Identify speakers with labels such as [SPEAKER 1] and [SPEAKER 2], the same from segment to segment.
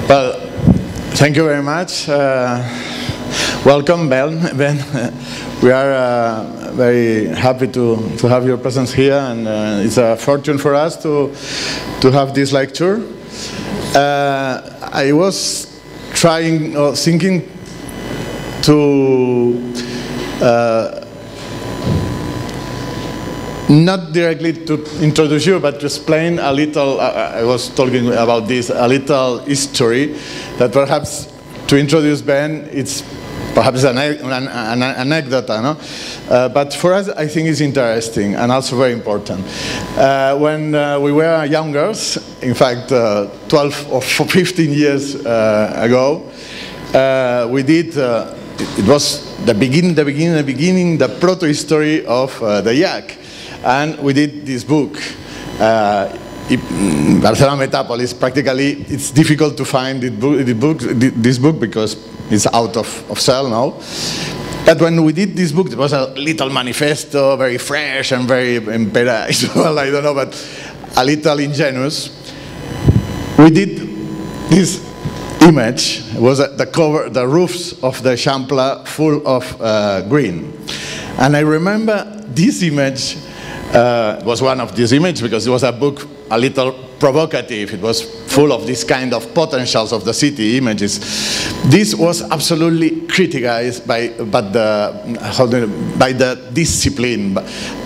[SPEAKER 1] Well, thank you very much. Welcome, Ben. We are very happy to have your presence here, and it's a fortune for us to have this lecture. I was thinking to not directly to introduce you, but to explain a little. I was talking about this, a little history that perhaps to introduce Ben, it's perhaps an anecdote, no? But for us, I think it's interesting and also very important. When we were young girls, in fact, 12 or 15 years ago, we did, it was the beginning, the proto-history of the IaaC. And we did this book, Barcelona Metapolis. Practically, it's difficult to find this book because it's out of sale now. But when we did this book, it was a little manifesto, very fresh and very well, I don't know, but a little ingenuous. We did this image. It was the cover, the roofs of the Champla full of green. And I remember this image was one of these images because it was a book a little provocative. It was full of this kind of potentials of the city images. This was absolutely criticized by the discipline.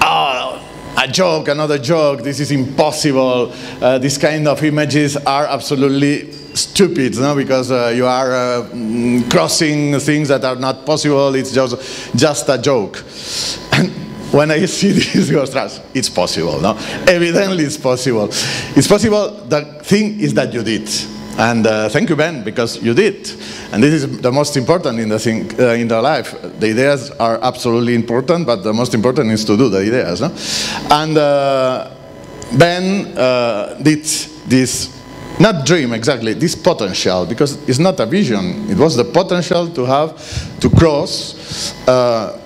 [SPEAKER 1] A joke, another joke, this is impossible. These kind of images are absolutely stupid, no? Because you are crossing things that are not possible. It's just a joke. When I see this, it's possible, no? Evidently it's possible. It's possible. The thing is that you did. And thank you, Ben, because you did. And this is the most important in the thing, in the life. The ideas are absolutely important, but the most important is to do the ideas, no? And Ben did this, not dream exactly, this potential, because it's not a vision. It was the potential to cross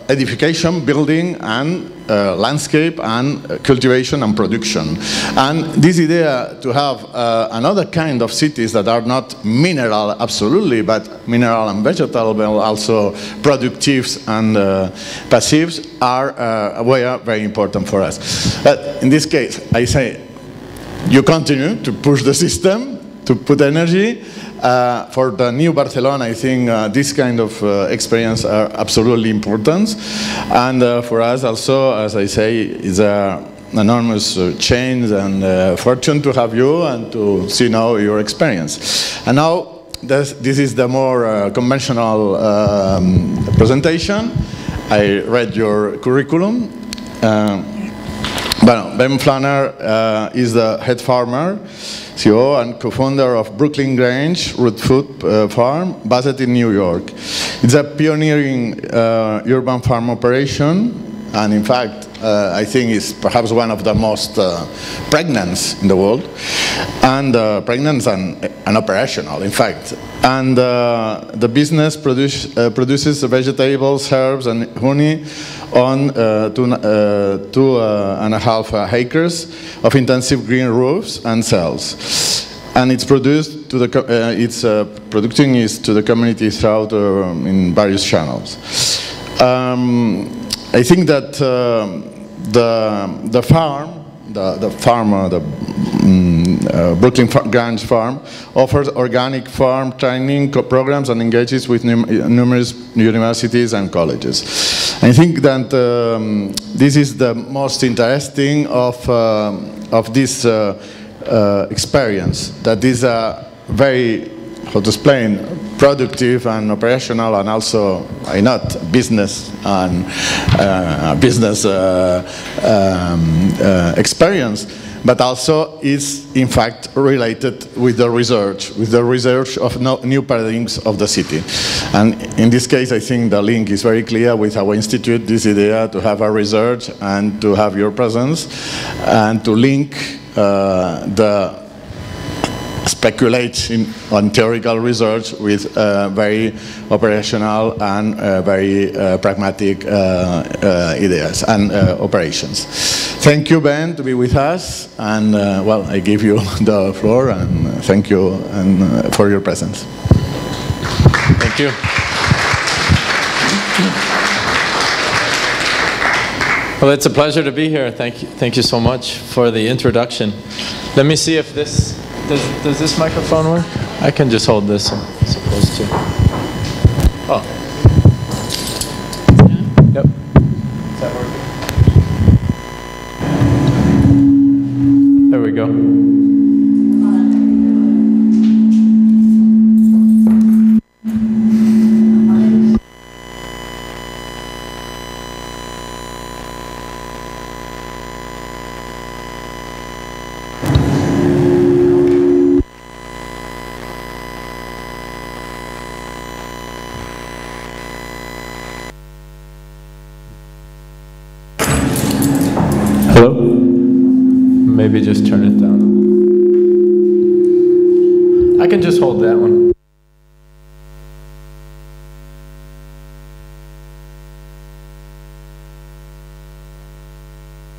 [SPEAKER 1] edification, building, and landscape, and cultivation and production. And this idea to have another kind of cities that are not mineral absolutely, but mineral and vegetal, but also productives and passives were very important for us. But in this case, I say, you continue to push the system, to put energy. For the new Barcelona, I think this kind of experience are absolutely important. And for us also, as I say, it's an enormous change and fortune to have you and to see now your experience. And now, this is the more conventional presentation. I read your curriculum. Ben Flanner is the head farmer, CEO and co-founder of Brooklyn Grange root food farm based in New York. It's a pioneering urban farm operation, and in fact, I think it's perhaps one of the most pregnant in the world, and pregnant and operational, in fact. And the business produces vegetables, herbs, and honey on 2.5 acres of intensive green roofs and cells. And it's produced to the producing is to the community throughout in various channels. I think that the Brooklyn Grange farm offers organic farm training programs and engages with numerous universities and colleges. I think that this is the most interesting of this experience. That is a very, how to explain, productive and operational, and also why not business and business experience, but also is in fact related with the research of new paradigms of the city. And in this case, I think the link is very clear with our institute, this idea to have a research and to have your presence and to link the speculate on theoretical research with very operational and very pragmatic ideas and operations. Thank you, Ben, to be with us. And, well, I give you the floor, and thank you for your presence.
[SPEAKER 2] Thank you. Well, it's a pleasure to be here. Thank you so much for the introduction. Let me see if this, does this microphone work? I can just hold this, I'm supposed to. Oh. Yep. Is that working? There we go. Hello? Maybe just turn it down. I can just hold that one.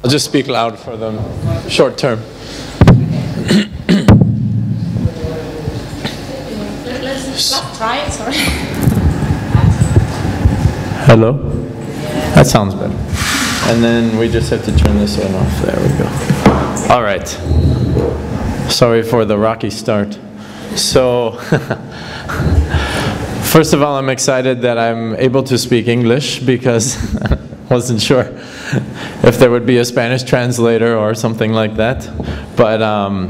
[SPEAKER 2] I'll just speak loud for them short term.
[SPEAKER 3] Let's try it, sorry.
[SPEAKER 2] Hello? That sounds better. And then we just have to turn this one off. There we go. All right. Sorry for the rocky start. So, first of all, I'm excited that I'm able to speak English because I wasn't sure if there would be a Spanish translator or something like that. But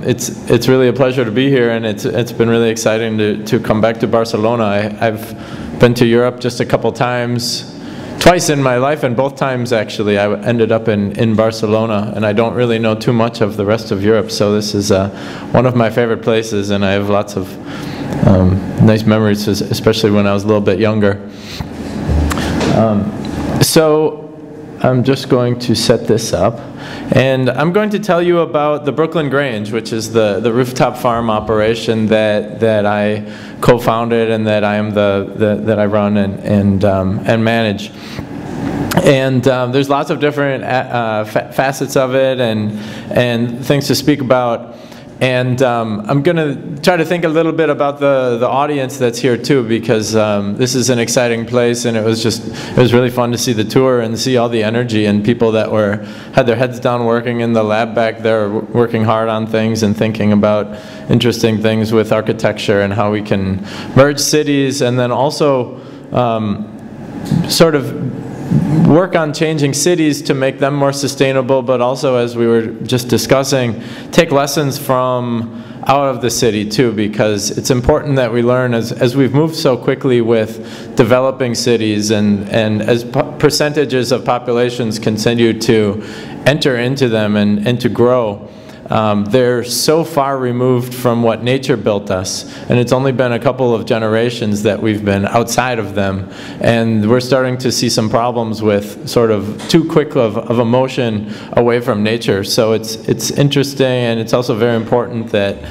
[SPEAKER 2] it's really a pleasure to be here, and it's been really exciting to come back to Barcelona. I've been to Europe just a couple times. Twice in my life, and both times actually I ended up in Barcelona, and I don't really know too much of the rest of Europe, so this is one of my favorite places, and I have lots of nice memories, especially when I was a little bit younger. So I'm just going to set this up, and I'm going to tell you about the Brooklyn Grange, which is the rooftop farm operation that I co-founded and that I am that I run and manage. And there's lots of different facets of it and things to speak about. And I'm going to try to think a little bit about the audience that's here too, because this is an exciting place, and it was really fun to see the tour and see all the energy and people that had their heads down working in the lab back there, working hard on things and thinking about interesting things with architecture and how we can merge cities, and then also sort of work on changing cities to make them more sustainable, but also, as we were just discussing, take lessons from out of the city too, because it's important that we learn as we've moved so quickly with developing cities, and as percentages of populations continue to enter into them and to grow. They're so far removed from what nature built us, and it's only been a couple of generations that we've been outside of them, and we're starting to see some problems with sort of too quick of a motion away from nature. So it's interesting, and it's also very important that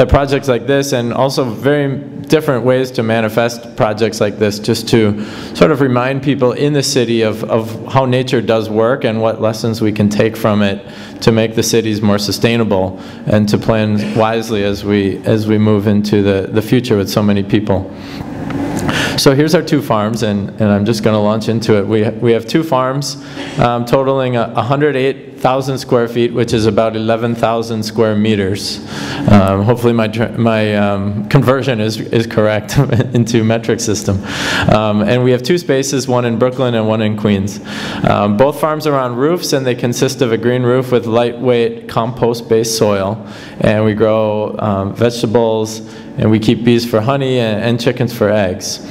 [SPEAKER 2] projects like this, and also very different ways to manifest projects like this, just to sort of remind people in the city of how nature does work and what lessons we can take from it to make the cities more sustainable and to plan wisely as we move into the future with so many people. So here's our two farms, and I'm just going to launch into it. We have two farms totaling 108,000 square feet, which is about 11,000 square meters. Hopefully my conversion is correct into metric system. And we have two spaces, one in Brooklyn and one in Queens. Both farms are on roofs, and they consist of a green roof with lightweight compost-based soil. And we grow vegetables, and we keep bees for honey and chickens for eggs.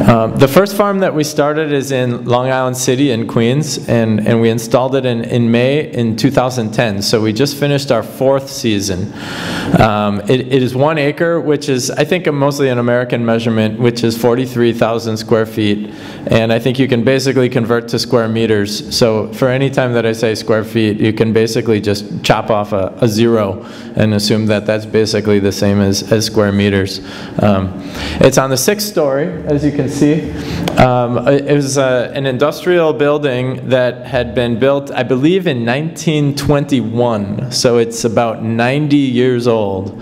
[SPEAKER 2] The first farm that we started is in Long Island City in Queens, and we installed it in May in 2010. So we just finished our 4th season. It is 1 acre, which is, I think, mostly an American measurement, which is 43,000 square feet. And I think you can basically convert to square meters. So for any time that I say square feet, you can basically just chop off a 0 and assume that that's basically the same as square meters. It's on the 6th story, as you can can see. It was an industrial building that had been built, I believe, in 1921. So it's about 90 years old.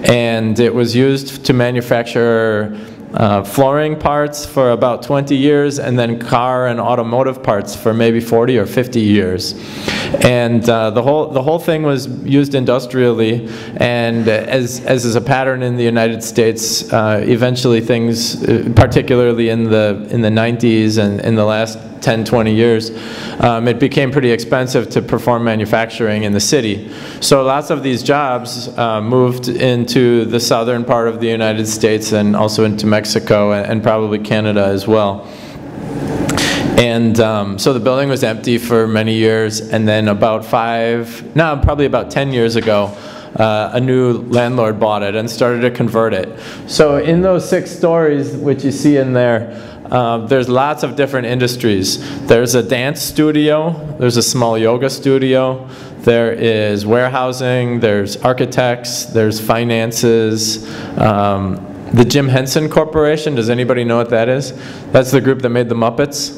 [SPEAKER 2] And it was used to manufacture flooring parts for about 20 years, and then car and automotive parts for maybe 40 or 50 years. And the whole thing was used industrially, and as is a pattern in the United States, eventually things, particularly in the 90s and in the last 10, 20 years, it became pretty expensive to perform manufacturing in the city. So lots of these jobs moved into the southern part of the United States and also into Mexico and probably Canada as well. And so the building was empty for many years, and then probably about 10 years ago, a new landlord bought it and started to convert it. So in those 6 stories, which you see in there, there's lots of different industries. There's a dance studio, there's a small yoga studio, there is warehousing, there's architects, there's finances. The Jim Henson Corporation, does anybody know what that is? That's the group that made the Muppets.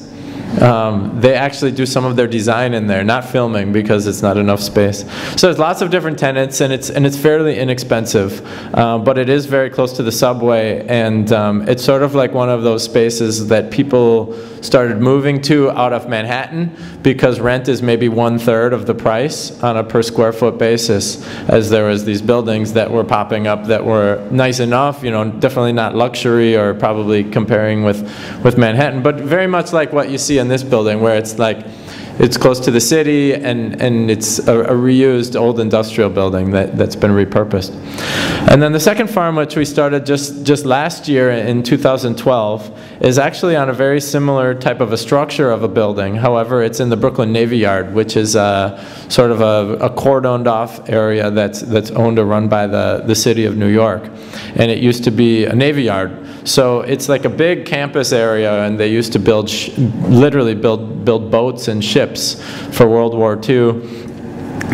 [SPEAKER 2] They actually do some of their design in there, not filming because it's not enough space. So there's lots of different tenants, and it's fairly inexpensive, but it is very close to the subway, and it's sort of like one of those spaces that people started moving to out of Manhattan because rent is maybe 1/3 of the price on a per square foot basis, as there was these buildings that were popping up that were nice enough, you know, definitely not luxury or probably comparing with Manhattan, but very much like what you see in this building, where it's like it's close to the city, and it's a reused old industrial building that's been repurposed. And then the second farm, which we started just last year in 2012, is actually on a very similar type of a structure of a building. However, it's in the Brooklyn Navy Yard, which is sort of a cordoned off area that's owned or run by the city of New York. And it used to be a Navy Yard. So it's like a big campus area, and they used to literally build boats and ships for World War II.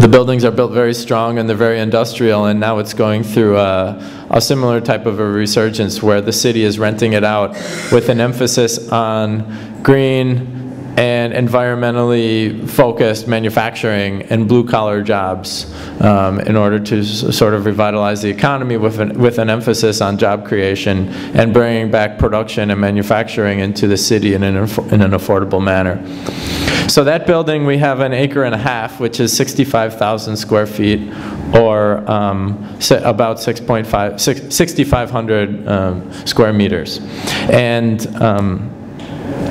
[SPEAKER 2] The buildings are built very strong, and they're very industrial, and now it's going through a similar type of a resurgence where the city is renting it out with an emphasis on green and environmentally focused manufacturing and blue-collar jobs in order to sort of revitalize the economy with an emphasis on job creation and bringing back production and manufacturing into the city in an affordable manner. So that building, we have 1.5 acres, which is 65,000 square feet, or about 6,500 square meters. And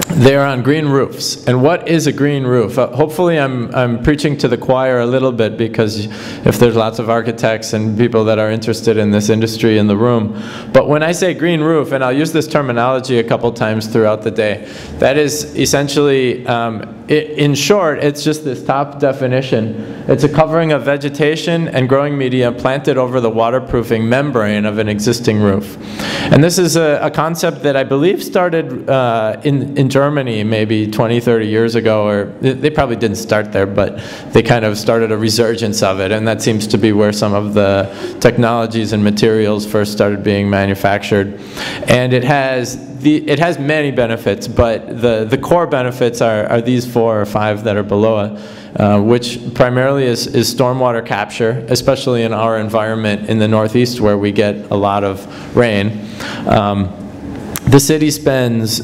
[SPEAKER 2] they're on green roofs. And what is a green roof? Hopefully I'm preaching to the choir a little bit, because if there's lots of architects and people that are interested in this industry in the room. But when I say green roof, and I'll use this terminology a couple times throughout the day, that is essentially, in short, it's just this top definition. It's a covering of vegetation and growing media planted over the waterproofing membrane of an existing roof. And this is a concept that I believe started in Germany maybe 20, 30 years ago, or they probably didn't start there, but they kind of started a resurgence of it, and that seems to be where some of the technologies and materials first started being manufactured. And it has many benefits, but the core benefits are these 4 or 5 that are below it, which primarily is stormwater capture, especially in our environment in the Northeast where we get a lot of rain. The city spends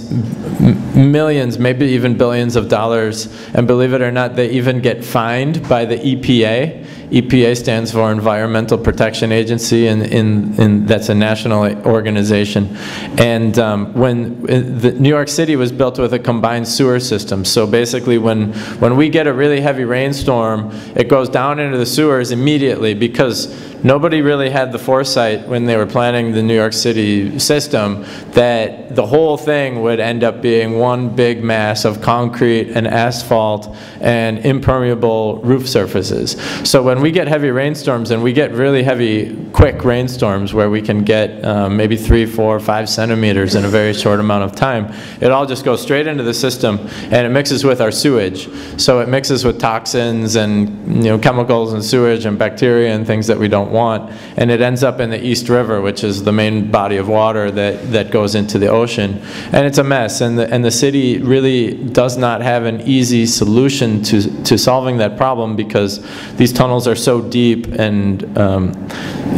[SPEAKER 2] millions, maybe even billions of dollars, and believe it or not, they even get fined by the EPA. EPA stands for Environmental Protection Agency, and that's a national organization. And when New York City was built with a combined sewer system, so basically when we get a really heavy rainstorm, it goes down into the sewers immediately, because nobody really had the foresight when they were planning the New York City system that the whole thing would end up being one big mass of concrete and asphalt and impermeable roof surfaces. So when we get heavy rainstorms and we get really heavy quick rainstorms where we can get maybe 3, 4, 5 centimeters in a very short amount of time. It all just goes straight into the system, and it mixes with our sewage. So it mixes with toxins and chemicals and sewage and bacteria and things that we don't want, and it ends up in the East River, which is the main body of water that goes into the ocean. And it's a mess, and the city really does not have an easy solution to solving that problem, because these tunnels are so deep, and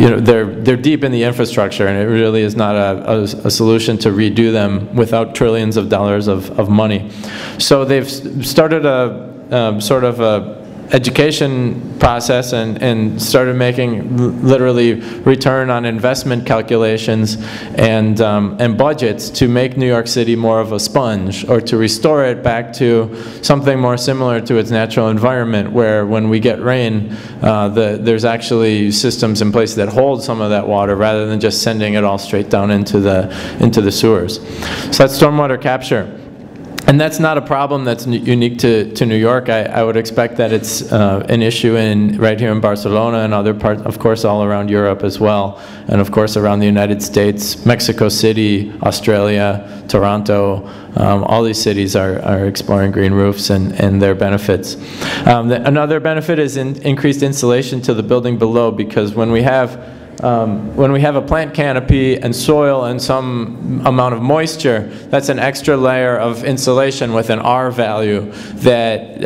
[SPEAKER 2] they're deep in the infrastructure, and it really is not a solution to redo them without trillions of dollars of money. So they've started a sort of a education process and started making literally return on investment calculations and budgets to make New York City more of a sponge, or to restore it back to something more similar to its natural environment, where when we get rain, there's actually systems in place that hold some of that water rather than just sending it all straight down into the sewers. So that's stormwater capture. And that's not a problem that's unique to New York. I would expect that it's an issue right here in Barcelona and other parts, of course, all around Europe as well, and of course around the United States, Mexico City, Australia, Toronto. All these cities are exploring green roofs and their benefits. Another benefit is increased insulation to the building below, because when we have a plant canopy and soil and some amount of moisture, that's an extra layer of insulation with an R value that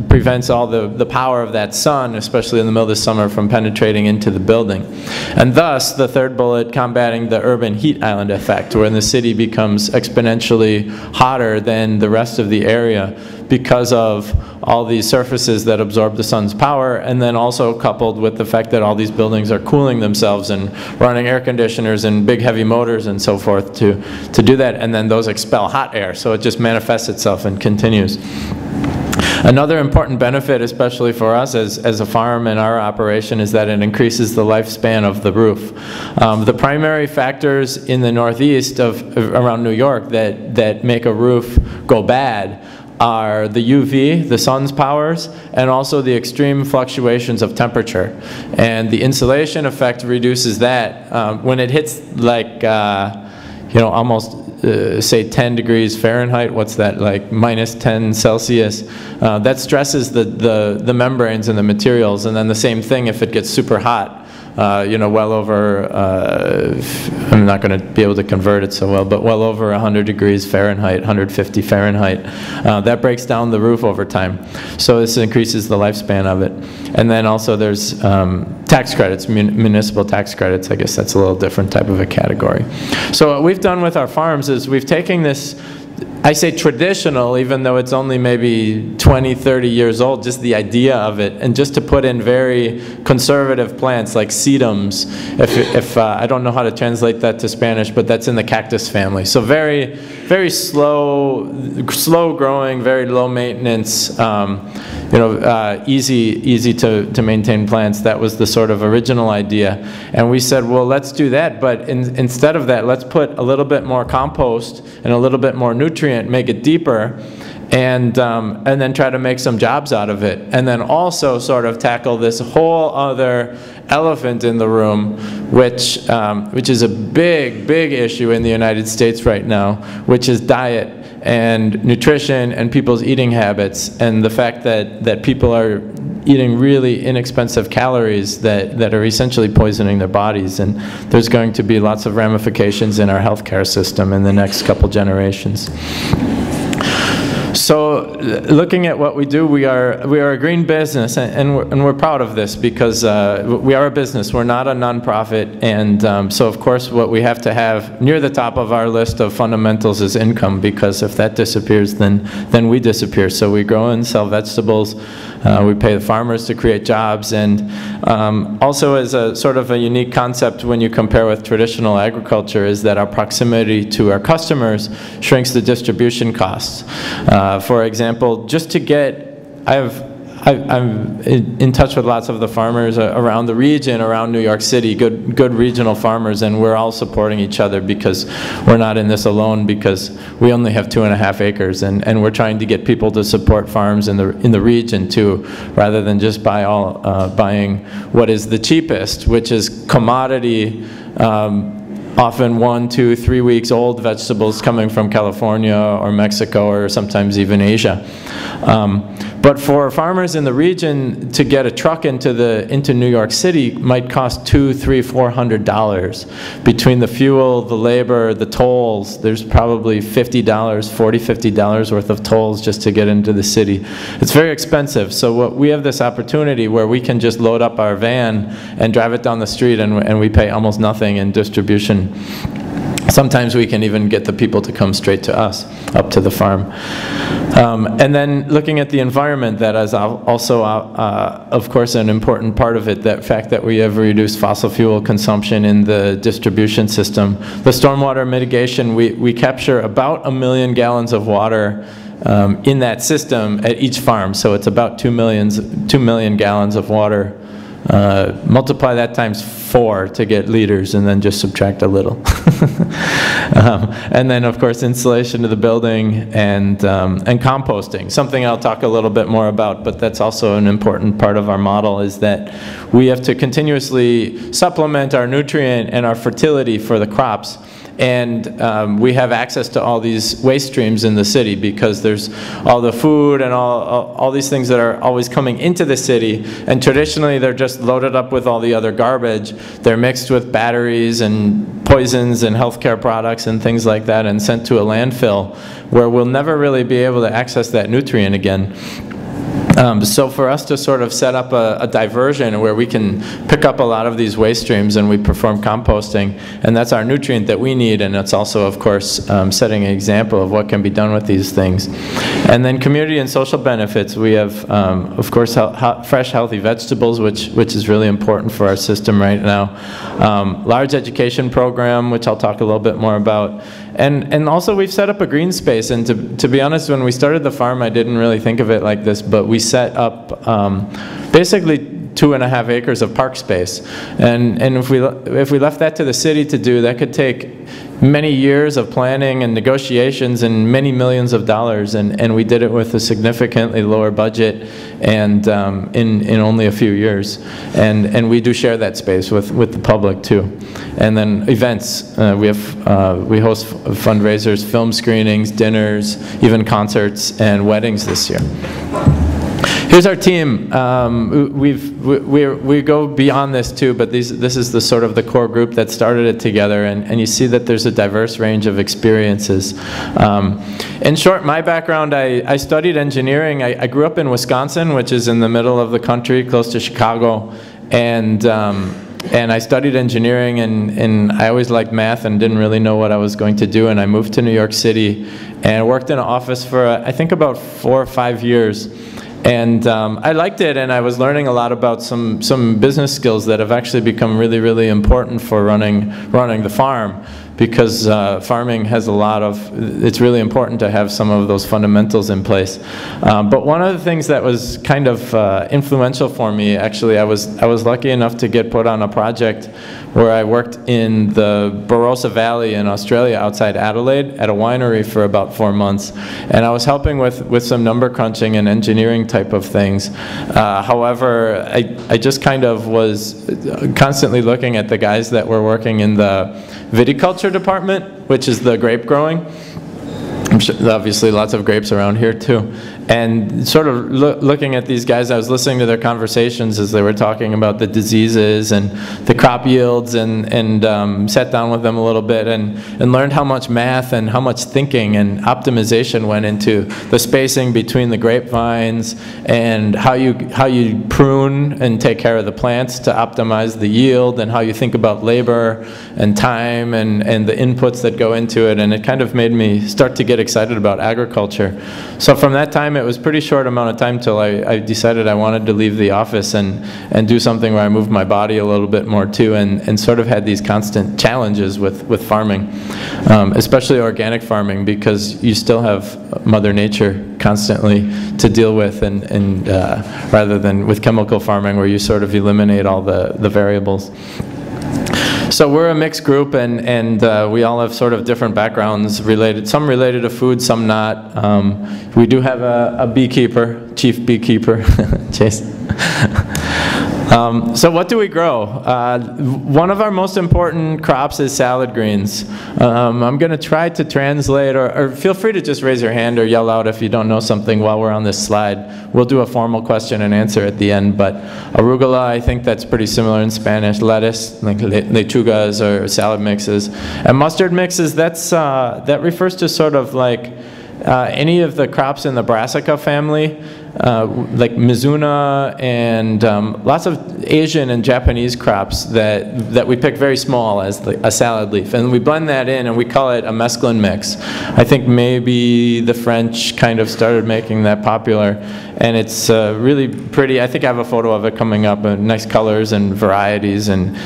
[SPEAKER 2] prevents all the power of that sun, especially in the middle of the summer, from penetrating into the building. And thus, the third bullet, combating the urban heat island effect, where the city becomes exponentially hotter than the rest of the area because of all these surfaces that absorb the sun's power, and then also coupled with the fact that all these buildings are cooling themselves and running air conditioners and big heavy motors and so forth to do that, and then those expel hot air, so it just manifests itself and continues. Another important benefit, especially for us as a farm and our operation, is that it increases the lifespan of the roof. The primary factors in the Northeast around New York that make a roof go bad are the UV, the sun's powers, and also the extreme fluctuations of temperature. And the insulation effect reduces that. When it hits like, almost say 10 degrees Fahrenheit, what's that, like minus 10 Celsius, that stresses the membranes and the materials. And then the same thing if it gets super hot. Well over, I'm not going to be able to convert it so well, but well over 100 degrees Fahrenheit, 150 Fahrenheit. That breaks down the roof over time. So this increases the lifespan of it. And then also there's tax credits, municipal tax credits. I guess that's a little different type of a category. So what we've done with our farms is we've taken this, I say traditional, even though it's only maybe 20, 30 years old, just the idea of it, and just to put in very conservative plants like sedums, if I don't know how to translate that to Spanish, but that's in the cactus family. So very, very slow growing, very low maintenance, easy to maintain plants. That was the sort of original idea. And we said, well, let's do that, but instead of that, let's put a little bit more compost and a little bit more nutrient, make it deeper, and then try to make some jobs out of it. And then also sort of tackle this whole other elephant in the room, which is a big, big issue in the United States right now, which is diet and nutrition and people's eating habits, and the fact that people are eating really inexpensive calories that are essentially poisoning their bodies. And there's going to be lots of ramifications in our healthcare system in the next couple generations. So looking at what we do, we are a green business, and we're proud of this, because we are a business. We're not a nonprofit, and so of course what we have to have near the top of our list of fundamentals is income, because if that disappears, then we disappear. So we grow and sell vegetables. We pay the farmers to create jobs, and also as a sort of a unique concept when you compare with traditional agriculture is that our proximity to our customers shrinks the distribution costs. For example, just to get, I'm in touch with lots of the farmers around the region, around New York City, good regional farmers, and we're all supporting each other because we're not in this alone, because we only have 2.5 acres, and we're trying to get people to support farms in the region too, rather than just buying what is the cheapest, which is commodity, often 1, 2, 3 weeks old vegetables coming from California or Mexico or sometimes even Asia. But for farmers in the region, to get a truck into New York City might cost $200, $300, $400. Between the fuel, the labor, the tolls, there's probably $50, $40, $50 worth of tolls just to get into the city. It's very expensive. So we have this opportunity where we can just load up our van and drive it down the street, and we pay almost nothing in distribution. Sometimes we can even get the people to come straight to us, up to the farm. And then looking at the environment, that is also, of course, an important part of it, that fact that we have reduced fossil fuel consumption in the distribution system. The stormwater mitigation, we capture about 1 million gallons of water in that system at each farm. So it's about 2 million gallons of water. Multiply that times 4 to get liters, and then just subtract a little. And then, of course, insulation of the building and composting. Something I'll talk a little bit more about, but that's also an important part of our model, is that we have to continuously supplement our nutrient and our fertility for the crops. And we have access to all these waste streams in the city because there's all the food and all these things that are always coming into the city. And traditionally, they're just loaded up with all the other garbage. They're mixed with batteries and poisons and healthcare products and things like that, and sent to a landfill where we'll never really be able to access that nutrient again. So for us to sort of set up a diversion where we can pick up a lot of these waste streams and we perform composting, and that's our nutrient that we need, and it's also, of course, setting an example of what can be done with these things. And then community and social benefits. We have, of course, fresh, healthy vegetables, which is really important for our system right now. Large education program, which I'll talk a little bit more about. And also we've set up a green space, and to be honest, when we started the farm, I didn't really think of it like this, but we set up basically 2.5 acres of park space. And if we left that to the city to do, that could take many years of planning and negotiations and many millions of dollars, and we did it with a significantly lower budget and in only a few years. And we do share that space with the public too. And then events, we host fundraisers, film screenings, dinners, even concerts and weddings this year. Here's our team. We go beyond this too, but this is the sort of the core group that started it together, and you see that there's a diverse range of experiences. In short, my background, I studied engineering. I grew up in Wisconsin, which is in the middle of the country, close to Chicago, and I studied engineering, and I always liked math and didn't really know what I was going to do, and I moved to New York City and worked in an office for I think about 4 or 5 years. And I liked it, and I was learning a lot about some business skills that have actually become really, really important for running the farm, because farming has a lot of, it's really important to have some of those fundamentals in place. But one of the things that was kind of influential for me, actually, I was lucky enough to get put on a project where I worked in the Barossa Valley in Australia, outside Adelaide, at a winery for about 4 months. And I was helping with some number crunching and engineering type of things. However, I just kind of was constantly looking at the guys that were working in the viticulture department, which is the grape growing. I'm sure, obviously, lots of grapes around here too. And sort of looking at these guys, I was listening to their conversations as they were talking about the diseases and the crop yields, and sat down with them a little bit and learned how much math and how much thinking and optimization went into the spacing between the grapevines, and how you prune and take care of the plants to optimize the yield, and how you think about labor and time and the inputs that go into it. And it kind of made me start to get excited about agriculture. So from that time time, it was a pretty short amount of time till I decided I wanted to leave the office and do something where I moved my body a little bit more too, and sort of had these constant challenges with farming, especially organic farming, because you still have Mother Nature constantly to deal with, and rather than with chemical farming where you sort of eliminate all the variables. So we're a mixed group, and we all have sort of different backgrounds related, some related to food, some not. We do have a beekeeper, chief beekeeper, Chase. So what do we grow? One of our most important crops is salad greens. I'm going to try to translate, or feel free to just raise your hand or yell out if you don't know something while we're on this slide. We'll do a formal question and answer at the end, but arugula, I think that's pretty similar in Spanish. Lettuce, like lechugas or salad mixes. And mustard mixes, that refers to sort of like any of the crops in the brassica family, like mizuna and lots of Asian and Japanese crops that we pick very small as a salad leaf. And we blend that in and we call it a mesclun mix. I think maybe the French kind of started making that popular. And it's really pretty. I think I have a photo of it coming up, nice colors and varieties and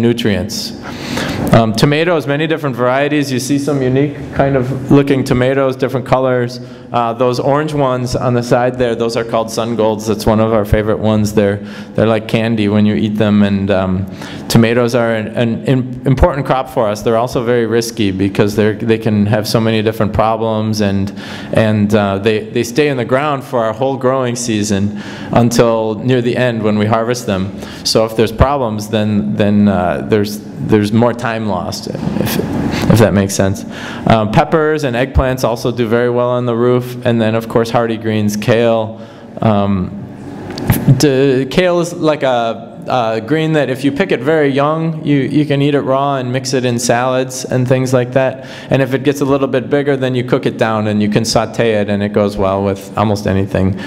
[SPEAKER 2] nutrients. Tomatoes, many different varieties. You see some unique kind of looking tomatoes, different colors. Those orange ones on the side there, those are called sun golds. That's one of our favorite ones. They're like candy when you eat them. And tomatoes are an important crop for us. They're also very risky because they can have so many different problems, and they stay in the ground for our whole growing season until near the end when we harvest them. So if there's problems, then there's more time lost, if that makes sense. Peppers and eggplants also do very well on the roof, and then of course hardy greens, kale. Kale is like a green that if you pick it very young, you can eat it raw and mix it in salads and things like that. And if it gets a little bit bigger, then you cook it down and you can saute it, and it goes well with almost anything.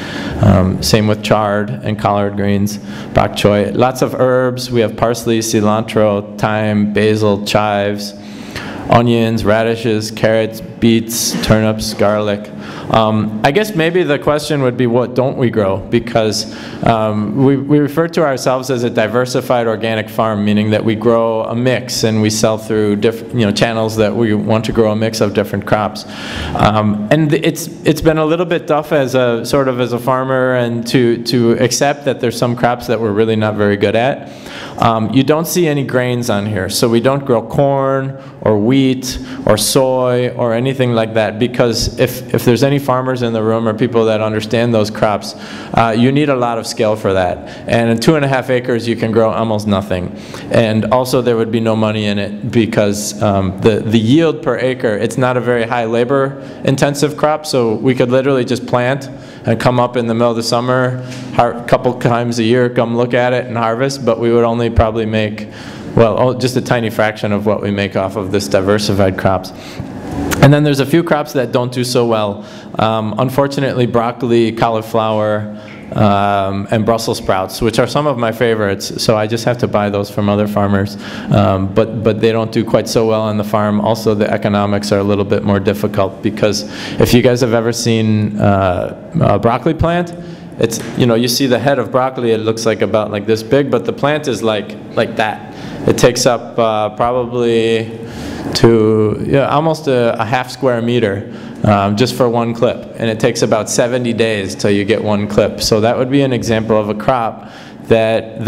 [SPEAKER 2] Same with chard and collard greens, bok choy. Lots of herbs. We have parsley, cilantro, thyme, basil, chives, onions, radishes, carrots, beets, turnips, garlic. I guess maybe the question would be, what don't we grow? Because we refer to ourselves as a diversified organic farm, meaning that we grow a mix and we sell through different channels that we want to grow a mix of different crops. And it's been a little bit tough as a sort of as a farmer, and to accept that there's some crops that we're really not very good at. You don't see any grains on here, so we don't grow corn or wheat or soy or anything like that, because if there's any farmers in the room or people that understand those crops, you need a lot of scale for that. And in 2.5 acres you can grow almost nothing. And also there would be no money in it, because the yield per acre, it's not a very high labor intensive crop, so we could literally just plant and come up in the middle of the summer, a couple times a year, come look at it and harvest, but we would only probably make, well, just a tiny fraction of what we make off of this diversified crops. And then there's a few crops that don't do so well. Unfortunately, broccoli, cauliflower, and Brussels sprouts, which are some of my favorites, so I just have to buy those from other farmers. But they don't do quite so well on the farm. Also, the economics are a little bit more difficult, because if you guys have ever seen a broccoli plant, it's, you see the head of broccoli, it looks like about like this big, but the plant is like that. It takes up probably almost a half square meter just for one clip, and it takes about 70 days till you get one clip. So that would be an example of a crop that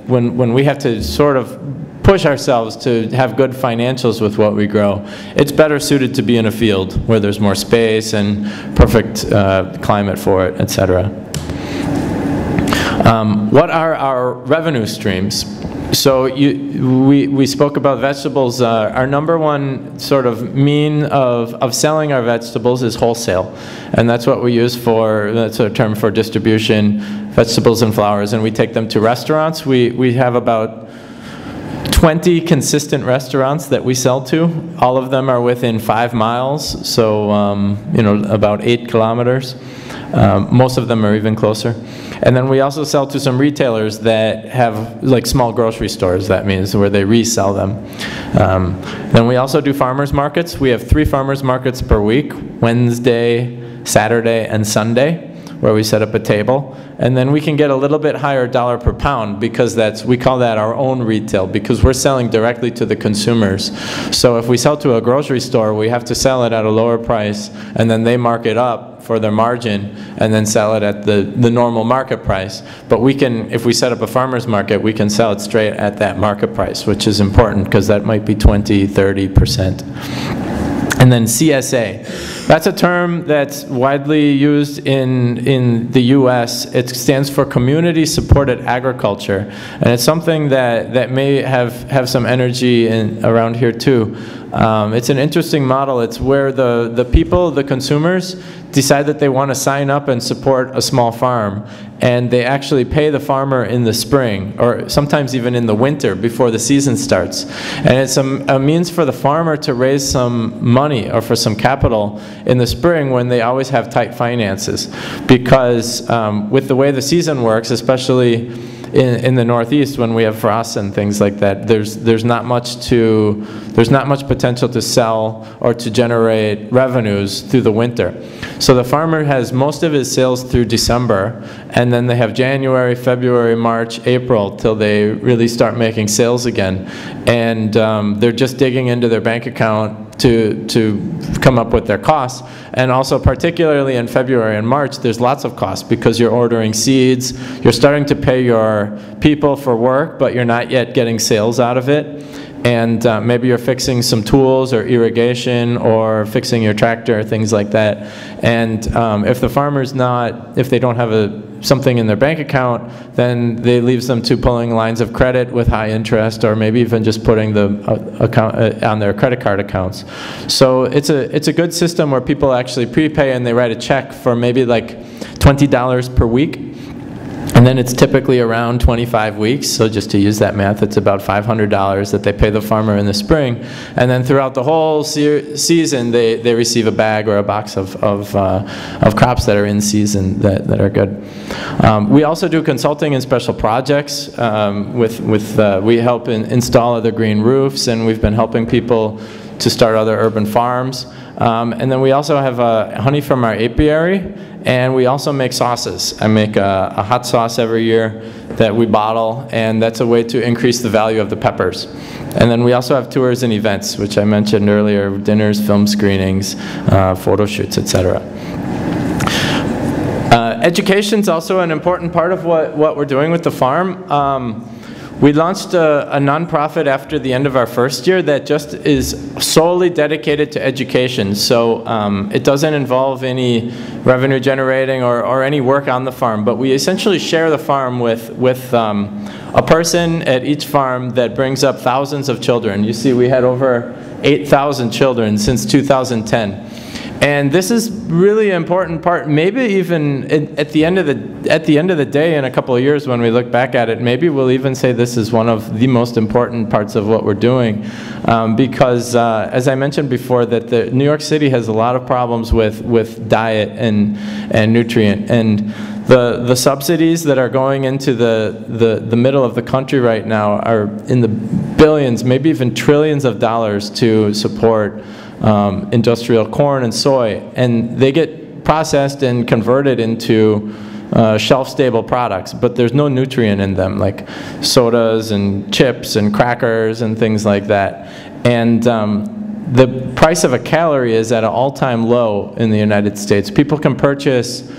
[SPEAKER 2] when we have to sort of push ourselves to have good financials with what we grow, it's better suited to be in a field where there's more space and perfect climate for it, etc. What are our revenue streams? So we spoke about vegetables. Our number one sort of mean of selling our vegetables is wholesale. And that's what we use for, that's a term for distribution, vegetables and flowers. And we take them to restaurants. We have about 20 consistent restaurants that we sell to. All of them are within 5 miles, so about 8 kilometers. Most of them are even closer. And then we also sell to some retailers that have like small grocery stores, that means, where they resell them. Then we also do farmers markets. We have 3 farmers markets per week: Wednesday, Saturday and Sunday, where we set up a table, and then we can get a little bit higher dollar per pound because we call that our own retail, because we're selling directly to the consumers. So if we sell to a grocery store, we have to sell it at a lower price, and then they mark it up for their margin and then sell it at the normal market price. But we can, if we set up a farmer's market, we can sell it straight at that market price, which is important because that might be 20, 30%. And then CSA. That's a term that's widely used in the US. It stands for Community Supported Agriculture. And it's something that may have some energy around here too. It's an interesting model. It's where the people, the consumers, decide that they want to sign up and support a small farm, and they actually pay the farmer in the spring, or sometimes even in the winter before the season starts. And it's a means for the farmer to raise some money or for some capital in the spring when they always have tight finances. Because with the way the season works, especially in the Northeast, when we have frosts and things like that, there's not much potential to sell or to generate revenues through the winter. So the farmer has most of his sales through December, and then they have January, February, March, April till they really start making sales again. And they're just digging into their bank account to come up with their costs. And also particularly in February and March, there's lots of costs because you're ordering seeds, you're starting to pay your people for work, but you're not yet getting sales out of it. And maybe you're fixing some tools or irrigation or fixing your tractor, things like that. And if the farmer's if they don't have something in their bank account, then they leaves them to pulling lines of credit with high interest, or maybe even just putting the account on their credit card accounts. So it's a good system where people actually prepay and they write a check for maybe like $20 per week. And then it's typically around 25 weeks, so just to use that math, it's about $500 that they pay the farmer in the spring. And then throughout the whole season, they receive a bag or a box of crops that are in season that are good. We also do consulting and special projects. We help install other green roofs, and we've been helping people to start other urban farms. And then we also have honey from our apiary, and we also make sauces. I make a hot sauce every year that we bottle, and that's a way to increase the value of the peppers. And then we also have tours and events, which I mentioned earlier, dinners, film screenings, photo shoots, etc. Education's also an important part of what we're doing with the farm. We launched a nonprofit after the end of our first year that just is solely dedicated to education. So it doesn't involve any revenue generating or any work on the farm, but we essentially share the farm with a person at each farm that brings up thousands of children. You see, we had over 8,000 children since 2010. And this is really an important part. Maybe even at the end of the day, in a couple of years, when we look back at it, maybe we'll even say this is one of the most important parts of what we're doing, because as I mentioned before, that New York City has a lot of problems with diet and nutrient, and the subsidies that are going into the middle of the country right now are in the billions, maybe even trillions of dollars to support industrial corn and soy, and they get processed and converted into shelf-stable products, but there's no nutrient in them, like sodas and chips and crackers and things like that. And the price of a calorie is at an all-time low in the United States. People can purchase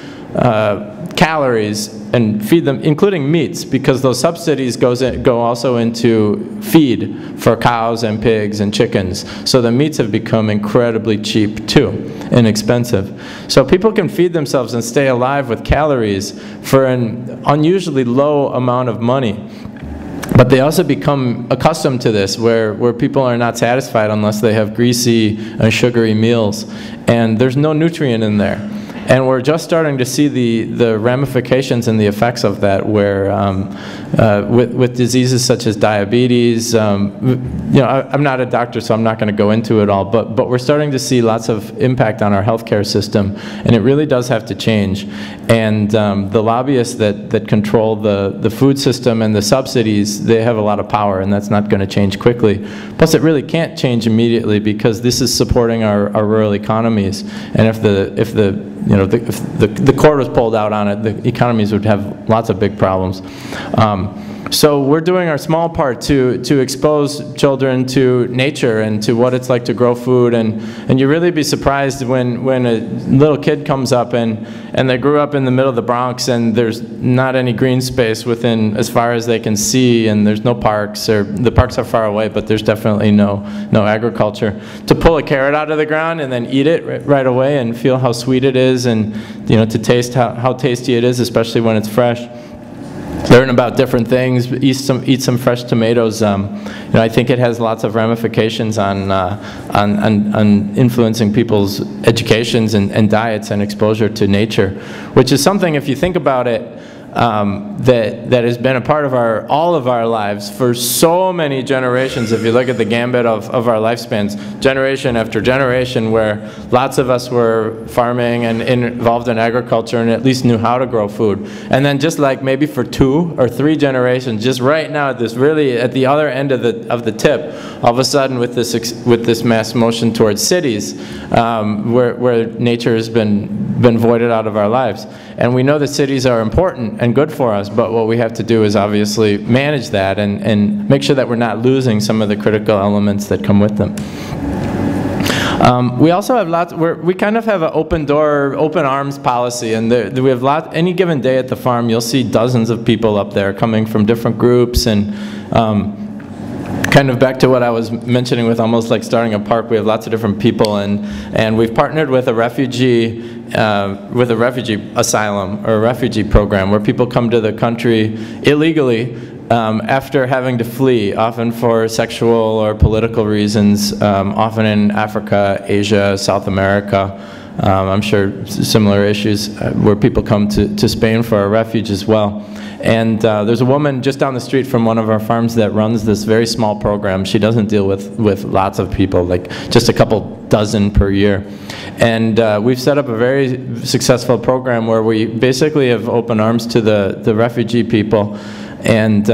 [SPEAKER 2] calories and feed them, including meats, because those subsidies go also into feed for cows and pigs and chickens. So the meats have become incredibly cheap too, inexpensive. So people can feed themselves and stay alive with calories for an unusually low amount of money. But they also become accustomed to this, where people are not satisfied unless they have greasy and sugary meals. And there's no nutrient in there. And we're just starting to see the ramifications and the effects of that, where with diseases such as diabetes, I'm not a doctor, so I'm not going to go into it all, but we're starting to see lots of impact on our healthcare system, and it really does have to change. And the lobbyists that control the food system and the subsidies, they have a lot of power, and that's not going to change quickly. Plus, it really can't change immediately because this is supporting our rural economies, and if the the cord was pulled out on it, the economies would have lots of big problems. So we're doing our small part to expose children to nature and to what it's like to grow food, and you really be surprised when a little kid comes up and they grew up in the middle of the Bronx and there's not any green space within as far as they can see, and there's no parks, or the parks are far away, but there's definitely no agriculture. To pull a carrot out of the ground and then eat it right away and feel how sweet it is, and to taste how tasty it is, especially when it's fresh. Learn about different things, eat some fresh tomatoes. I think it has lots of ramifications on influencing people's educations and diets and exposure to nature, which is something, if you think about it, that has been a part of all of our lives for so many generations. If you look at the gambit of our lifespans, generation after generation, where lots of us were farming and involved in agriculture and at least knew how to grow food. And then just like maybe for 2 or 3 generations, just right now at the other end of the tip, all of a sudden with this mass motion towards cities, where nature has been voided out of our lives. And we know that cities are important and good for us, but what we have to do is obviously manage that and make sure that we're not losing some of the critical elements that come with them. We also have we kind of have an open door, open arms policy, and we have any given day at the farm, you'll see dozens of people up there coming from different groups, and kind of back to what I was mentioning with almost like starting a park, we have lots of different people, and we've partnered with a refugee asylum or a refugee program where people come to the country illegally after having to flee, often for sexual or political reasons, often in Africa, Asia, South America. I'm sure similar issues where people come to Spain for a refuge as well. And there's a woman just down the street from one of our farms that runs this very small program. She doesn't deal with lots of people, like just a couple dozen per year. And we've set up a very successful program where we basically have open arms to the refugee people. And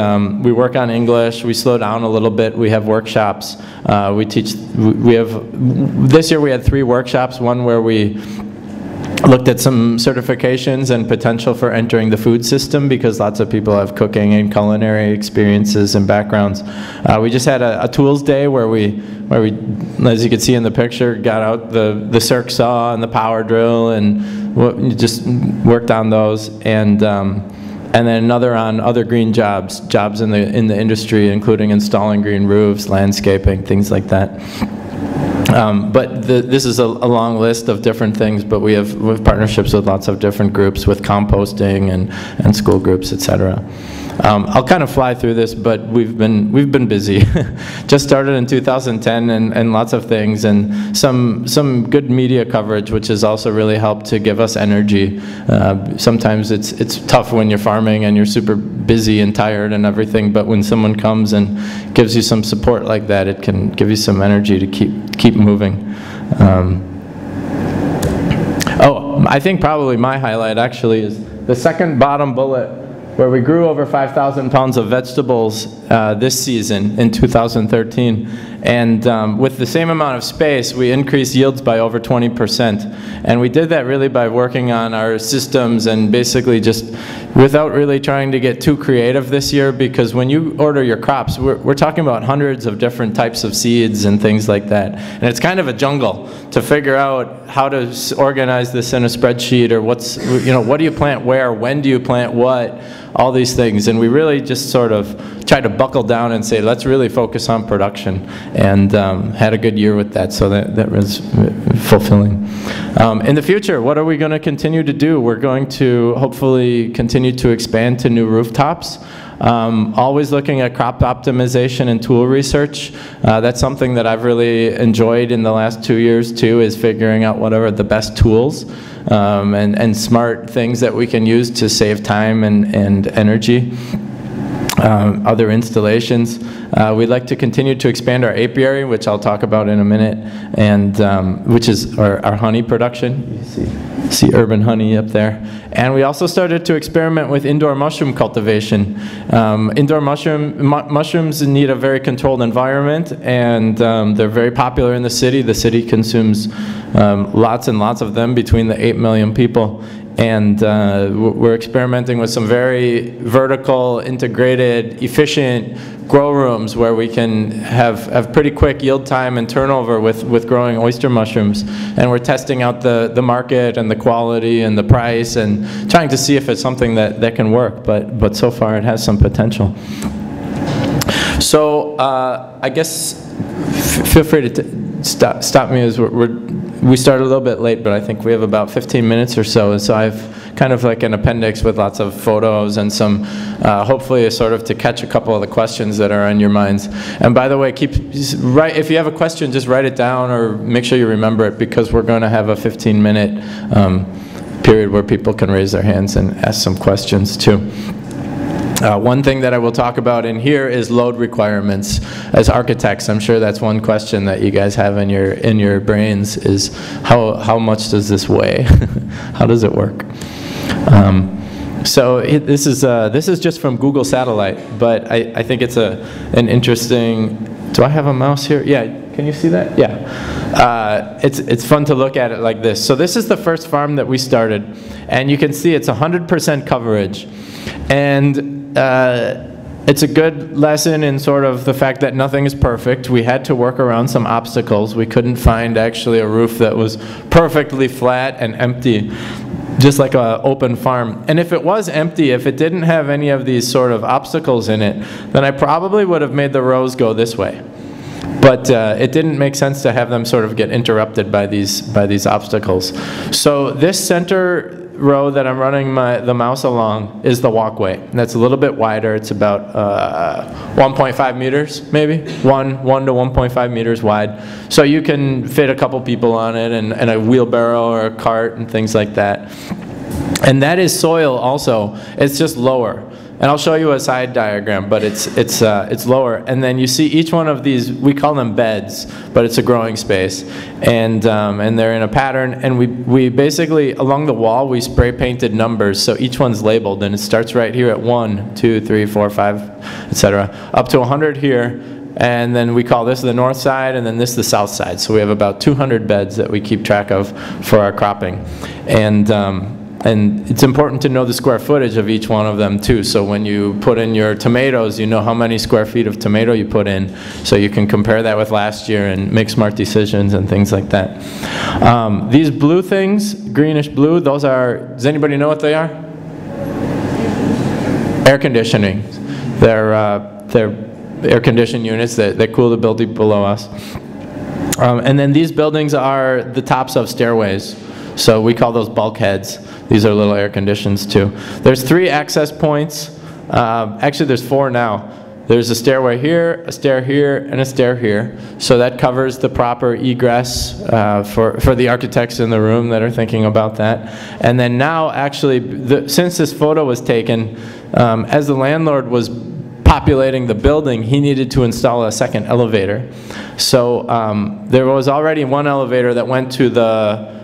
[SPEAKER 2] we work on English, we slow down a little bit, we have workshops, this year we had 3 workshops, one where we looked at some certifications and potential for entering the food system, because lots of people have cooking and culinary experiences and backgrounds. We just had a tools day where we, as you can see in the picture, got out the circ saw and the power drill and just worked on those, and then another on other green jobs in the industry, including installing green roofs, landscaping, things like that. But this is a long list of different things, but we have partnerships with lots of different groups, with composting and school groups, etc. I'll kind of fly through this, but we've been busy. Just started in 2010, and lots of things, and some good media coverage, which has also really helped to give us energy. Sometimes it's tough when you're farming and you're super busy and tired and everything, but when someone comes and gives you some support like that, it can give you some energy to keep moving. I think probably my highlight actually is the second bottom bullet, where we grew over 5,000 pounds of vegetables this season in 2013. And with the same amount of space, we increased yields by over 20%. And we did that really by working on our systems and basically just without really trying to get too creative this year, because when you order your crops, we're talking about hundreds of different types of seeds and things like that. And it's kind of a jungle to figure out how to organize this in a spreadsheet, or what do you plant where, when do you plant what, all these things. And we really just sort of tried to buckle down and say, let's really focus on production, and had a good year with that, so that was fulfilling. In the future, what are we going to continue to do? We're going to hopefully continue to expand to new rooftops. Always looking at crop optimization and tool research. That's something that I've really enjoyed in the last 2 years too, is figuring out what are the best tools and smart things that we can use to save time and energy. other installations. We'd like to continue to expand our apiary, which I'll talk about in a minute, and which is our honey production. You see urban honey up there. And we also started to experiment with indoor mushroom cultivation. Indoor mushrooms need a very controlled environment, and they're very popular in the city. The city consumes lots and lots of them, between the 8 million people. And we're experimenting with some very vertical, integrated, efficient grow rooms where we can have pretty quick yield time and turnover with growing oyster mushrooms. And we're testing out the market and the quality and the price and trying to see if it's something that can work. But so far it has some potential. So I guess feel free to stop me as we started a little bit late, but I think we have about 15 minutes or so. And so I've kind of like an appendix with lots of photos and some, hopefully sort of to catch a couple of the questions that are on your minds. And by the way, if you have a question, just write it down or make sure you remember it, because we're going to have a 15-minute period where people can raise their hands and ask some questions too. One thing that I will talk about in here is load requirements. As architects, I'm sure that's one question that you guys have in your brains is how much does this weigh? How does it work? So this is just from Google Satellite, but I think it's an interesting. Do I have a mouse here? Yeah. Can you see that? Yeah. It's fun to look at it like this. So this is the first farm that we started, and you can see it's 100% coverage, and it's a good lesson in sort of the fact that nothing is perfect. We had to work around some obstacles. We couldn't find actually a roof that was perfectly flat and empty, just like an open farm. And if it was empty, if it didn't have any of these sort of obstacles in it, then I probably would have made the rows go this way. But it didn't make sense to have them sort of get interrupted by these obstacles. So this center row that I'm running the mouse along is the walkway. And that's a little bit wider. It's about 1.5 meters, maybe 1 to 1.5 meters wide. So you can fit a couple people on it, and a wheelbarrow or a cart and things like that. And that is soil also. It's just lower. And I'll show you a side diagram, but it's lower. And then you see each one of these, we call them beds, but it's a growing space. And they're in a pattern. And we basically, along the wall, we spray painted numbers. So each one's labeled. And it starts right here at 1, 2, 3, 4, 5, etc. Up to 100 here. And then we call this the north side, and then this the south side. So we have about 200 beds that we keep track of for our cropping. And it's important to know the square footage of each one of them too. So when you put in your tomatoes, you know how many square feet of tomato you put in. So you can compare that with last year and make smart decisions and things like that. These blue things, greenish blue, those are, does anybody know what they are? Air conditioning. They're air conditioned units that cool the building below us. And then these buildings are the tops of stairways. So we call those bulkheads. These are little air conditions too. There's 3 access points. Actually, there's 4 now. There's a stairway here, a stair here, and a stair here. So that covers the proper egress for the architects in the room that are thinking about that. And then now, actually, since this photo was taken, as the landlord was populating the building, he needed to install a second elevator. So there was already one elevator that went to the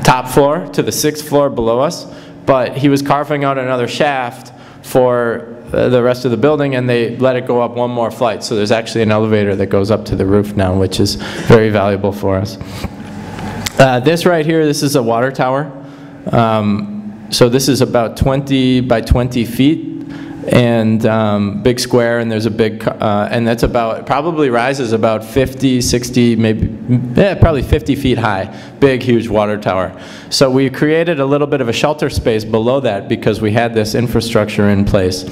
[SPEAKER 2] top floor, to the 6th floor below us, but he was carving out another shaft for the rest of the building, and they let it go up one more flight. So there's actually an elevator that goes up to the roof now, which is very valuable for us. This right here, this is a water tower. So this is about 20 by 20 feet. And big square, and there's a big, and that's about, probably rises about 50, 60, maybe, probably 50 feet high. Big, huge water tower. So we created a little bit of a shelter space below that because we had this infrastructure in place.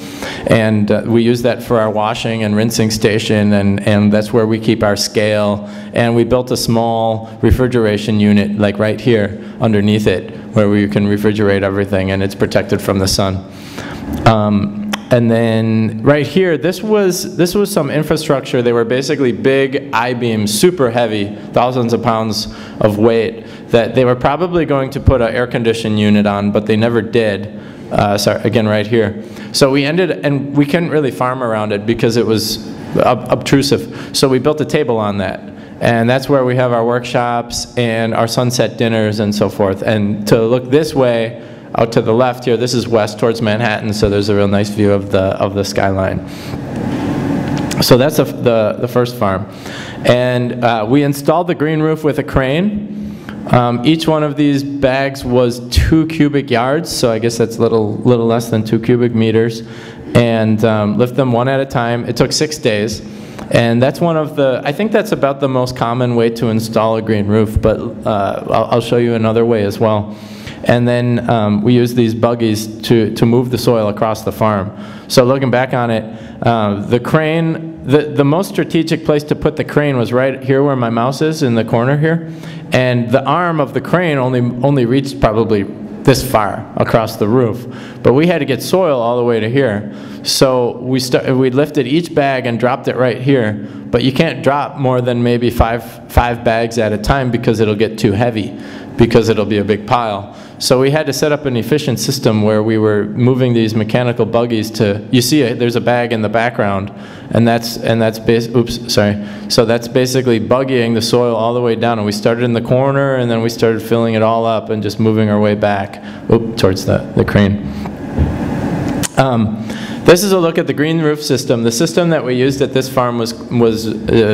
[SPEAKER 2] And we use that for our washing and rinsing station, and that's where we keep our scale. And we built a small refrigeration unit, like right here, underneath it, where we can refrigerate everything, and it's protected from the sun. And then right here, this was some infrastructure. They were basically big I-beams, super heavy, thousands of pounds of weight, that they were probably going to put an air conditioning unit on, but they never did sorry, again right here. So we ended, and we couldn't really farm around it because it was obtrusive. So we built a table on that. And that's where we have our workshops and our sunset dinners and so forth. And to look this way, out to the left here, this is west towards Manhattan, so there's a real nice view of the skyline. So that's the first farm. And we installed the green roof with a crane. Each one of these bags was 2 cubic yards, so I guess that's a little less than 2 cubic meters. And lift them one at a time. It took 6 days. And that's one of the, I think that's about the most common way to install a green roof, but I'll show you another way as well. And then we use these buggies to move the soil across the farm. So looking back on it, the crane, the most strategic place to put the crane was right here where my mouse is in the corner here. And the arm of the crane only reached probably this far across the roof. But we had to get soil all the way to here. So we lifted each bag and dropped it right here. But you can't drop more than maybe five bags at a time because it'll get too heavy, because it'll be a big pile. So we had to set up an efficient system where we were moving these mechanical buggies to, you see there's a bag in the background, and that's oops, sorry. So that's basically buggying the soil all the way down, and we started in the corner, and then we started filling it all up and just moving our way back towards the crane. This is a look at the green roof system. The system that we used at this farm was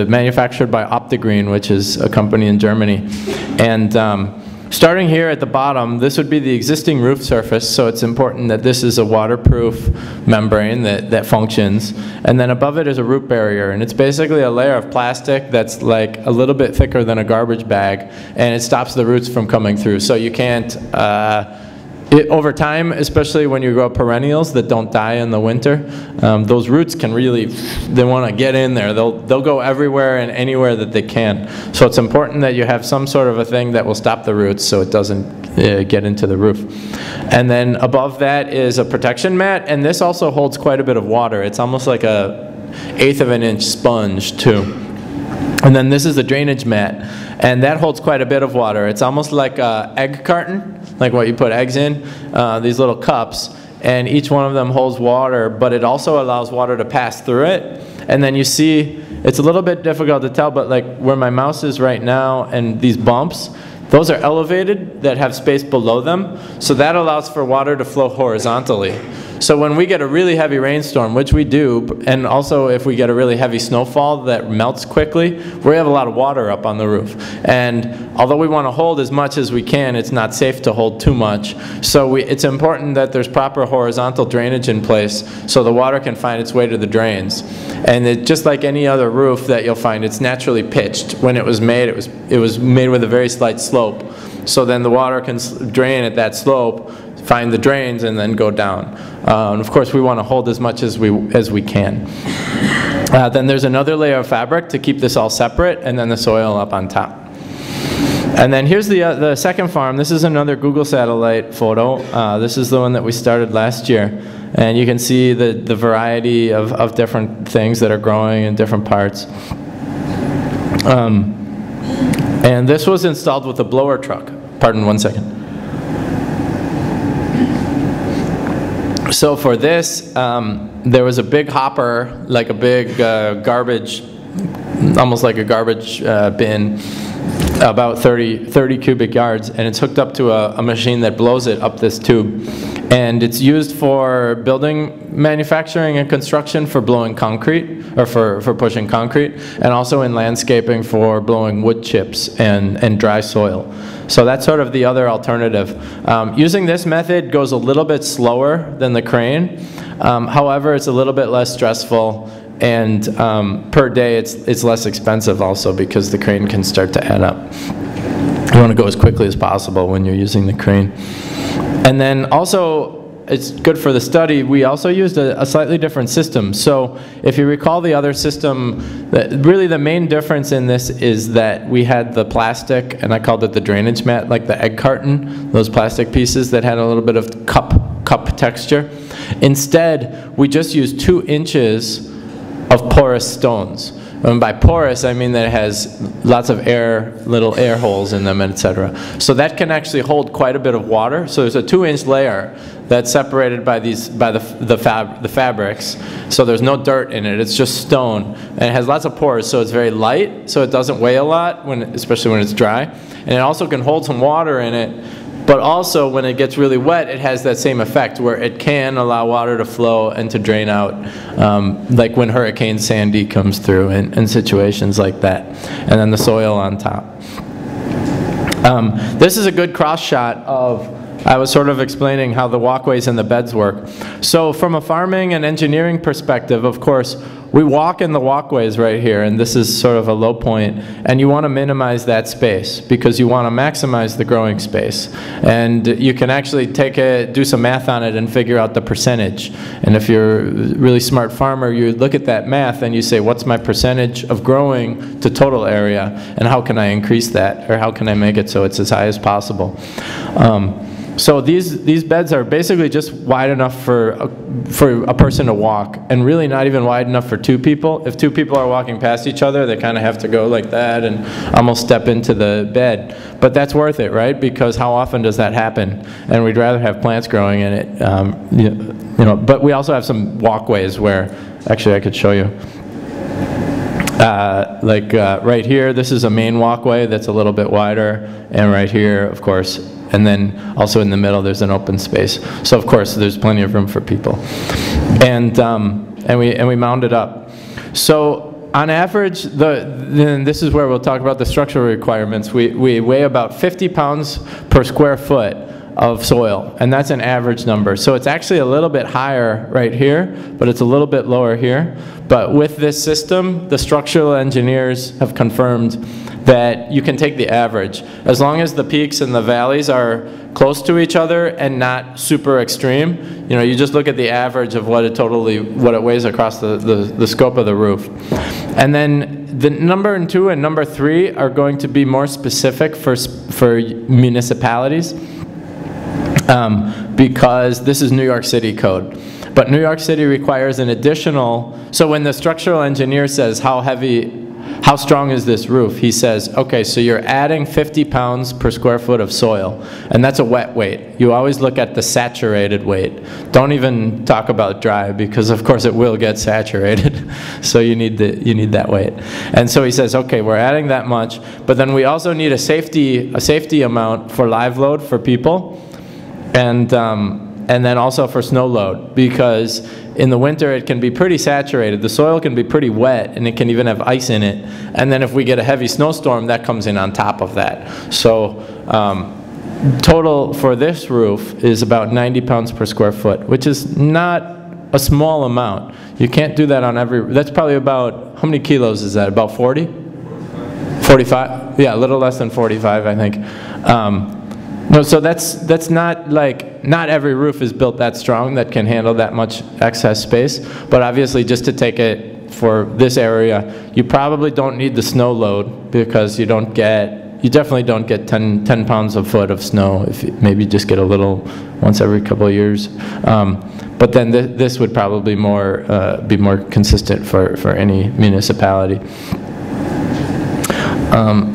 [SPEAKER 2] manufactured by OptiGreen, which is a company in Germany. And starting here at the bottom, this would be the existing roof surface, so it's important that this is a waterproof membrane that functions. And then above it is a root barrier, and it's basically a layer of plastic that's like a little bit thicker than a garbage bag, and it stops the roots from coming through. So you can't, over time, especially when you grow perennials that don't die in the winter, those roots can really, they want to get in there. They'll go everywhere and anywhere that they can. So it's important that you have some sort of a thing that will stop the roots so it doesn't get into the roof. And then above that is a protection mat, and this also holds quite a bit of water. It's almost like a 1/8 of an inch sponge too. And then this is the drainage mat, and that holds quite a bit of water. It's almost like an egg carton, like what you put eggs in, these little cups, and each one of them holds water, but it also allows water to pass through it. And then you see, it's a little bit difficult to tell, but like where my mouse is right now and these bumps, those are elevated that have space below them, so that allows for water to flow horizontally. So when we get a really heavy rainstorm, which we do, and also if we get a really heavy snowfall that melts quickly, we have a lot of water up on the roof. And although we want to hold as much as we can, it's not safe to hold too much. So it's important that there's proper horizontal drainage in place so the water can find its way to the drains. And just like any other roof that you'll find, it's naturally pitched. When it was made, it was made with a very slight slope. So then the water can drain at that slope, find the drains, and then go down. And of course, we want to hold as much as we can. Then there's another layer of fabric to keep this all separate, and then the soil up on top. And then here's the second farm. This is another Google satellite photo. This is the one that we started last year. And you can see the variety of different things that are growing in different parts. And this was installed with a blower truck. Pardon, 1 second. So for this, there was a big hopper, like a big garbage, almost like a garbage bin, about 30 cubic yards, and it's hooked up to a machine that blows it up this tube. And it's used for building manufacturing and construction for blowing concrete, or for pushing concrete, and also in landscaping for blowing wood chips and dry soil. So that's sort of the other alternative. Using this method goes a little bit slower than the crane. However, it's a little bit less stressful, and per day it's less expensive also because the crane can start to add up. You want to go as quickly as possible when you're using the crane. And then also, it's good for the study, we also used a slightly different system. So if you recall the other system, really the main difference in this is that we had the plastic, and I called it the drainage mat, like the egg carton, those plastic pieces that had a little bit of cup texture. Instead, we just used 2 inches of porous stones. And by porous, I mean that it has lots of little air holes in them, etc. So that can actually hold quite a bit of water. So there's a 2-inch layer that's separated by the fabrics. So there's no dirt in it. It's just stone, and it has lots of pores. So it's very light. So it doesn't weigh a lot especially when it's dry. And it also can hold some water in it. But also, when it gets really wet, it has that same effect where it can allow water to flow and to drain out, like when Hurricane Sandy comes through and situations like that. And then the soil on top. This is a good cross shot of, I was sort of explaining how the walkways and the beds work. So from a farming and engineering perspective, of course, we walk in the walkways right here, and this is sort of a low point, and you want to minimize that space because you want to maximize the growing space. And you can actually do some math on it and figure out the percentage. And if you're a really smart farmer, you look at that math and you say, what's my percentage of growing to total area, and how can I increase that, or how can I make it so it's as high as possible? So these beds are basically just wide enough for a person to walk, and really not even wide enough for two people. If two people are walking past each other, they kind of have to go like that and almost step into the bed. But that's worth it, right? Because how often does that happen? And we'd rather have plants growing in it. You know. But we also have some walkways where, actually I could show you. Right here, this is a main walkway that's a little bit wider, and right here, of course. And then also in the middle, there's an open space. So of course, there's plenty of room for people. And we mound it up. So on average, then this is where we'll talk about the structural requirements. We weigh about 50 pounds per square foot of soil, and that's an average number. So it's actually a little bit higher right here, but it's a little bit lower here. But with this system, the structural engineers have confirmed that you can take the average. As long as the peaks and the valleys are close to each other and not super extreme, you know, you just look at the average of what it weighs across the scope of the roof. And then the number 2 and number 3 are going to be more specific for municipalities. Because this is New York City code. But New York City requires an additional, so when the structural engineer says how strong is this roof, he says, okay, so you're adding 50 pounds per square foot of soil, and that's a wet weight. You always look at the saturated weight. Don't even talk about dry, because of course it will get saturated. So you need that weight. And so he says, okay, we're adding that much, but then we also need a safety amount for live load for people. And then also for snow load, because in the winter it can be pretty saturated. The soil can be pretty wet, and it can even have ice in it. And then if we get a heavy snowstorm, that comes in on top of that. So total for this roof is about 90 pounds per square foot, which is not a small amount. You can't do that on every, that's probably about, how many kilos is that, about 40? 45? Yeah, a little less than 45, I think. No, so that's not like, not every roof is built that strong that can handle that much excess space, but obviously just to take it for this area, you probably don't need the snow load, because you definitely don't get 10 pounds a foot of snow, if you maybe just get a little once every couple of years. But then this would probably be more consistent for any municipality.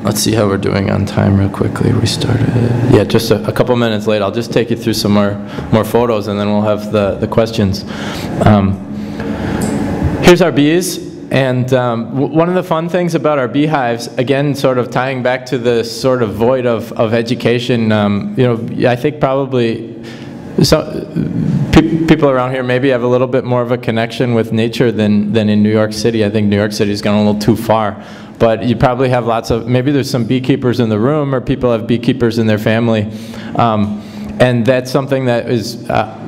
[SPEAKER 2] Let's see how we're doing on time real quickly. We started, yeah, just a couple minutes late. I'll just take you through some more photos, and then we'll have the questions. Here's our bees. And one of the fun things about our beehives, again, sort of tying back to the sort of void of education, you know, I think probably people around here maybe have a little bit more of a connection with nature than in New York City. I think New York City's gone a little too far. But you probably have maybe there's some beekeepers in the room, or people have beekeepers in their family. And that's something that is,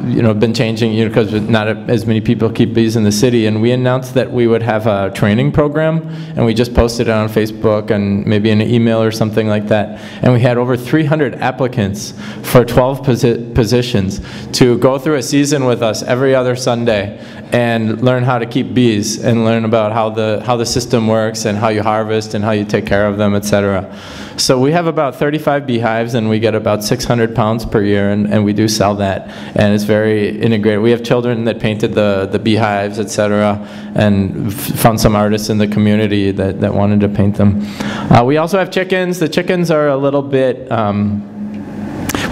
[SPEAKER 2] you know, been changing, you know, because not as many people keep bees in the city. And we announced that we would have a training program, and we just posted it on Facebook and maybe in an email or something like that. And we had over 300 applicants for 12 positions to go through a season with us every other Sunday and learn how to keep bees and learn about how the system works and how you harvest and how you take care of them, etc. So we have about 35 beehives, and we get about 600 pounds per year, and we do sell that, and it's very integrated. We have children that painted the beehives, etc., and found some artists in the community that wanted to paint them. We also have chickens. The chickens are a little bit,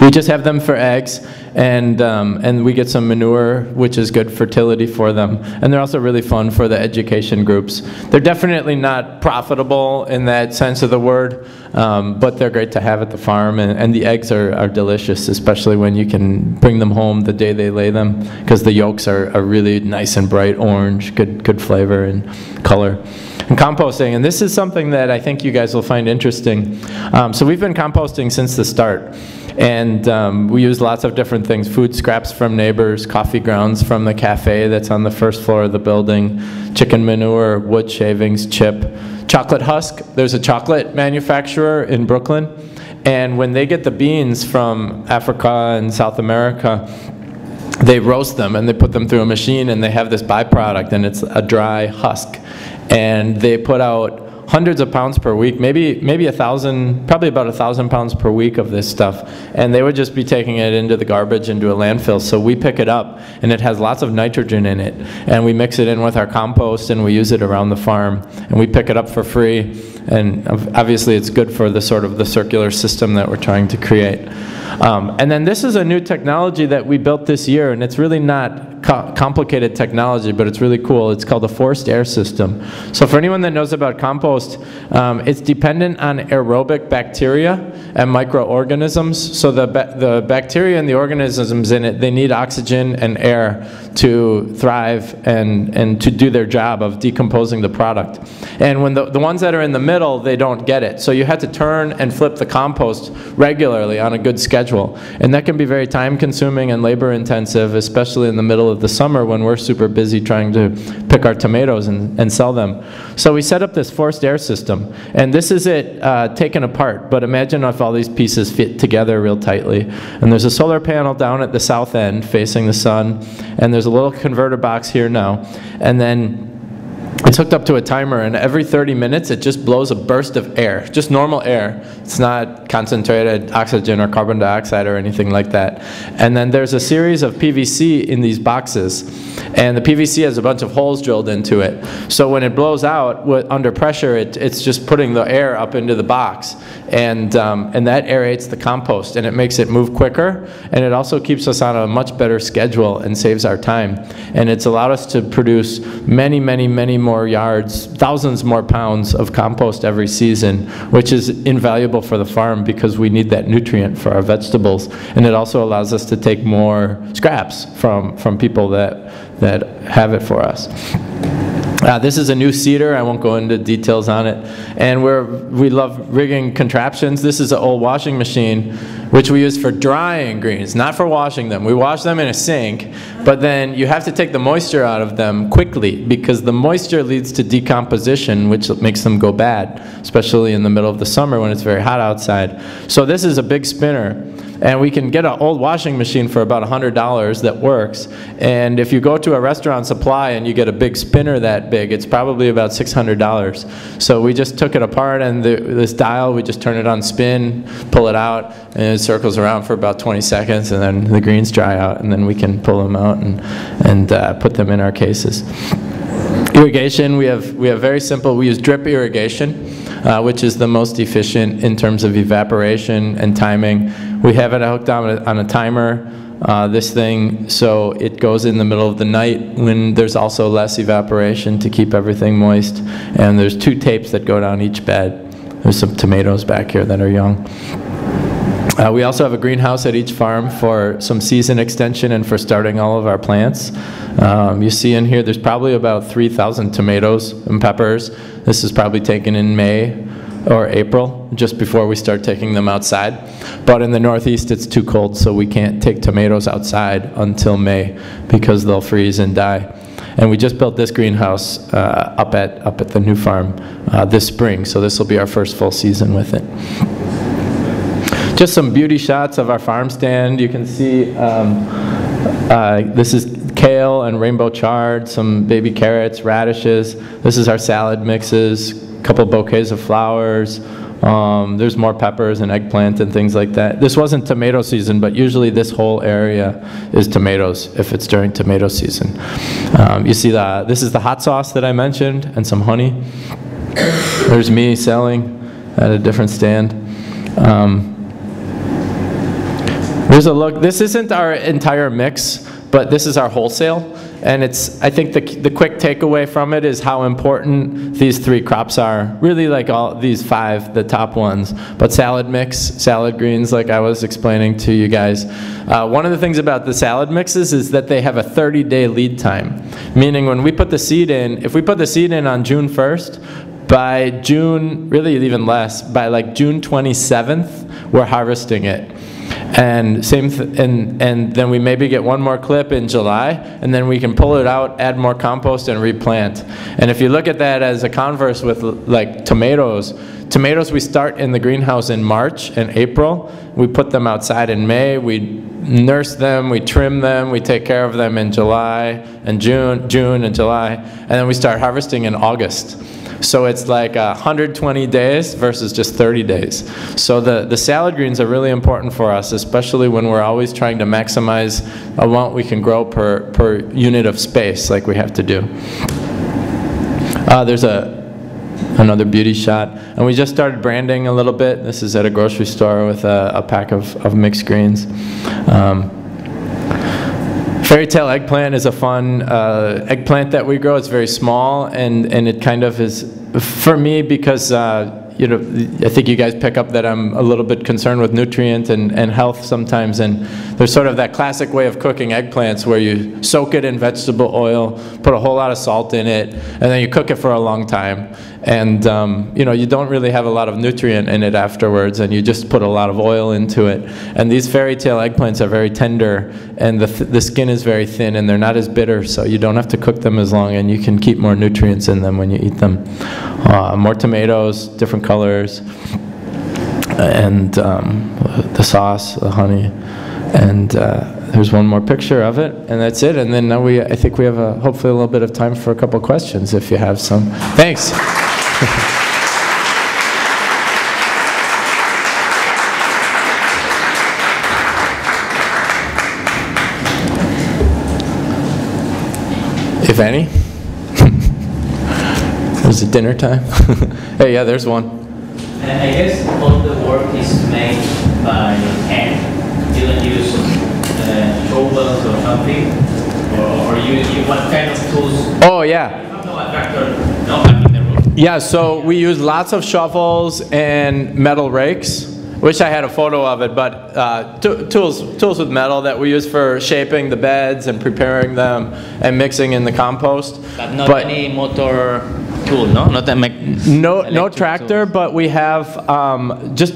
[SPEAKER 2] we just have them for eggs, and we get some manure, which is good fertility for them. And they're also really fun for the education groups. They're definitely not profitable in that sense of the word, but they're great to have at the farm, and the eggs are delicious, especially when you can bring them home the day they lay them, because the yolks are really nice and bright orange, good flavor and color. And composting, and this is something that I think you guys will find interesting. So we've been composting since the start, and we use lots of different things: food scraps from neighbors, coffee grounds from the cafe that's on the first floor of the building, chicken manure, wood shavings, chip, chocolate husk. There's a chocolate manufacturer in Brooklyn, and when they get the beans from Africa and South America, they roast them and they put them through a machine, and they have this byproduct, and it's a dry husk. And they put out hundreds of pounds per week, maybe 1,000, probably about 1,000 pounds per week of this stuff. And they would just be taking it into the garbage, into a landfill. So we pick it up, and it has lots of nitrogen in it. And we mix it in with our compost, and we use it around the farm. And we pick it up for free. And obviously it's good for the sort of the circular system that we're trying to create. And then this is a new technology that we built this year, and it's really not complicated technology, but it's really cool. It's called a forced air system. So for anyone that knows about compost, it's dependent on aerobic bacteria and microorganisms. So the bacteria and the organisms in it, they need oxygen and air to thrive and to do their job of decomposing the product. And when the ones that are in the middle, they don't get it. So you have to turn and flip the compost regularly on a good schedule. And that can be very time consuming and labor intensive, especially in the middle of the summer when we're super busy trying to pick our tomatoes and sell them. So we set up this forced air system. And this is it taken apart. But imagine if all these pieces fit together real tightly. And there's a solar panel down at the south end facing the sun. And there's a little converter box here now. And then it's hooked up to a timer, and every 30 minutes it just blows a burst of air, just normal air. It's not concentrated oxygen or carbon dioxide or anything like that. And then there's a series of PVC in these boxes, and the PVC has a bunch of holes drilled into it. So when it blows out under pressure, it's just putting the air up into the box, and that aerates the compost, and it makes it move quicker, and it also keeps us on a much better schedule and saves our time. And it's allowed us to produce many more yards, thousands more pounds of compost every season, which is invaluable for the farm because we need that nutrient for our vegetables. And it also allows us to take more scraps from people that have it for us. This is a new seeder. I won't go into details on it. And we love rigging contraptions. This is an old washing machine, which we use for drying greens, not for washing them. We wash them in a sink, but then you have to take the moisture out of them quickly because the moisture leads to decomposition, which makes them go bad, especially in the middle of the summer when it's very hot outside. So this is a big spinner. And we can get an old washing machine for about $100 that works. And if you go to a restaurant supply and you get a big spinner that big, it's probably about $600. So we just took it apart, and this dial, we just turn it on spin, pull it out, and it circles around for about 20 seconds, and then the greens dry out, and then we can pull them out and put them in our cases. Irrigation, we have very simple, we use drip irrigation, which is the most efficient in terms of evaporation and timing. We have it hooked on a timer, this thing, so it goes in the middle of the night when there's also less evaporation to keep everything moist. And there's 2 tapes that go down each bed. There's some tomatoes back here that are young. We also have a greenhouse at each farm for some season extension and for starting all of our plants. You see in here there's probably about 3,000 tomatoes and peppers. This is probably taken in May or April, just before we start taking them outside. But in the Northeast it's too cold, so we can't take tomatoes outside until May because they'll freeze and die. And we just built this greenhouse up at the new farm this spring, so this will be our first full season with it. Just some beauty shots of our farm stand. You can see this is kale and rainbow chard, some baby carrots, radishes. This is our salad mixes, a couple bouquets of flowers. There's more peppers and eggplant and things like that. This wasn't tomato season, but usually this whole area is tomatoes if it's during tomato season. You see this is the hot sauce that I mentioned, and some honey. There's me selling at a different stand. Here's a look. This isn't our entire mix, but this is our wholesale. And it's, I think the quick takeaway from it is how important these 3 crops are. Really like all these 5, the top ones. But salad mix, salad greens, like I was explaining to you guys. One of the things about the salad mixes is that they have a 30-day lead time. Meaning when we put the seed in, if we put the seed in on June 1st, by June, really even less, by like June 27th, we're harvesting it. And and then we maybe get one more clip in July, and then we can pull it out, add more compost, and replant. And if you look at that as a converse with like tomatoes we start in the greenhouse in March and April. We put them outside in May. We nurse them, we trim them, we take care of them in July and June and July, and then we start harvesting in August. So it's like 120 days versus just 30 days. So the salad greens are really important for us, especially when we're always trying to maximize the amount we can grow per unit of space like we have to do. There's another beauty shot. And we just started branding a little bit. This is at a grocery store with a pack of mixed greens. Fairy tale eggplant is a fun eggplant that we grow. It's very small, and it kind of is, for me, because you know, I think you guys pick up that I'm a little bit concerned with nutrient and health sometimes, and there's sort of that classic way of cooking eggplants where you soak it in vegetable oil, put a whole lot of salt in it, and then you cook it for a long time. And you know, you don't really have a lot of nutrient in it afterwards, and you just put a lot of oil into it. And these fairy tale eggplants are very tender, and the skin is very thin, and they're not as bitter, so you don't have to cook them as long, and you can keep more nutrients in them when you eat them. More tomatoes, different colors, and the sauce, the honey, and there's one more picture of it, and that's it. And then now I think we have hopefully a little bit of time for a couple questions if you have some. Thanks. If any. Is it dinner time? Hey, yeah, there's one.
[SPEAKER 4] I guess all the work is made by hand. You don't use shovels or something, or you what kind of tools?
[SPEAKER 2] Oh yeah.
[SPEAKER 4] You have no tractor, no back in the roof.
[SPEAKER 2] Yeah, so we use lots of shovels and metal rakes. Wish I had a photo of it, but tools with metal that we use for shaping the beds and preparing them and mixing in the compost.
[SPEAKER 4] But not any motor tool, no? Not that
[SPEAKER 2] no tractor, tools. But we have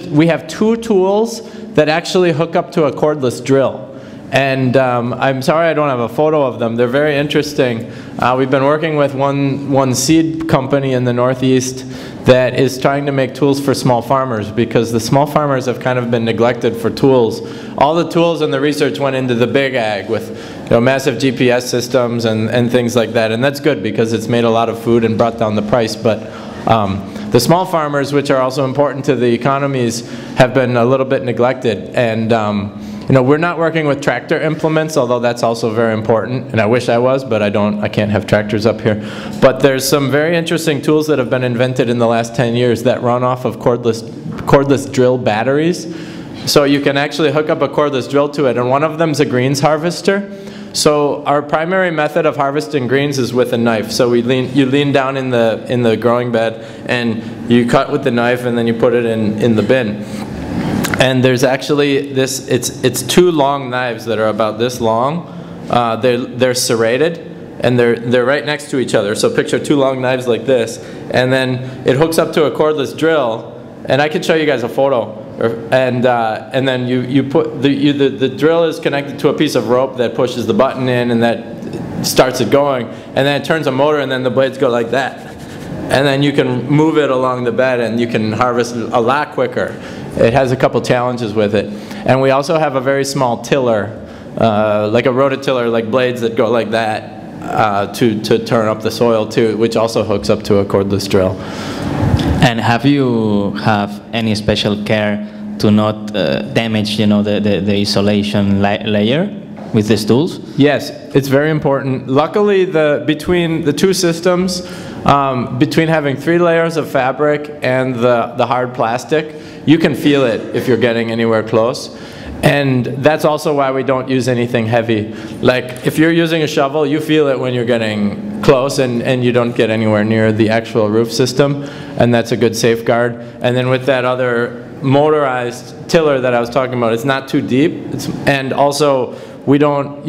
[SPEAKER 2] we have 2 tools that actually hook up to a cordless drill. And I'm sorry I don't have a photo of them. They're very interesting. We've been working with one seed company in the Northeast that is trying to make tools for small farmers, because the small farmers have kind of been neglected for tools. All the tools and the research went into the big ag with massive GPS systems and things like that. And that's good because it's made a lot of food and brought down the price. But the small farmers, which are also important to the economies, have been a little bit neglected. And we're not working with tractor implements, although that's also very important, and I wish I was, but I can't have tractors up here. But there's some very interesting tools that have been invented in the last 10 years that run off of cordless drill batteries. So you can actually hook up a cordless drill to it, and one of them is a greens harvester. So our primary method of harvesting greens is with a knife. So you lean down in the growing bed, and you cut with the knife, and then you put it in the bin. And there's actually this, it's 2 long knives that are about this long. They're serrated, and they're right next to each other. So picture 2 long knives like this, and then it hooks up to a cordless drill, and I can show you guys a photo. And then you put, the drill is connected to a piece of rope that pushes the button in, and that starts it going, and then it turns a motor, and then the blades go like that. And then you can move it along the bed, and you can harvest a lot quicker. It has a couple challenges with it. And we also have a very small tiller, like a rototiller, like blades that go like that to turn up the soil too, which also hooks up to a cordless drill.
[SPEAKER 4] And have you any special care to not damage, the isolation layer with these tools?
[SPEAKER 2] Yes, it's very important. Luckily, between the 2 systems, between having 3 layers of fabric and the hard plastic, you can feel it if you're getting anywhere close. And that's also why we don't use anything heavy. Like, if you're using a shovel, you feel it when you're getting close, and you don't get anywhere near the actual roof system, and that's a good safeguard. And then with that other motorized tiller that I was talking about, it's not too deep, and also we don't,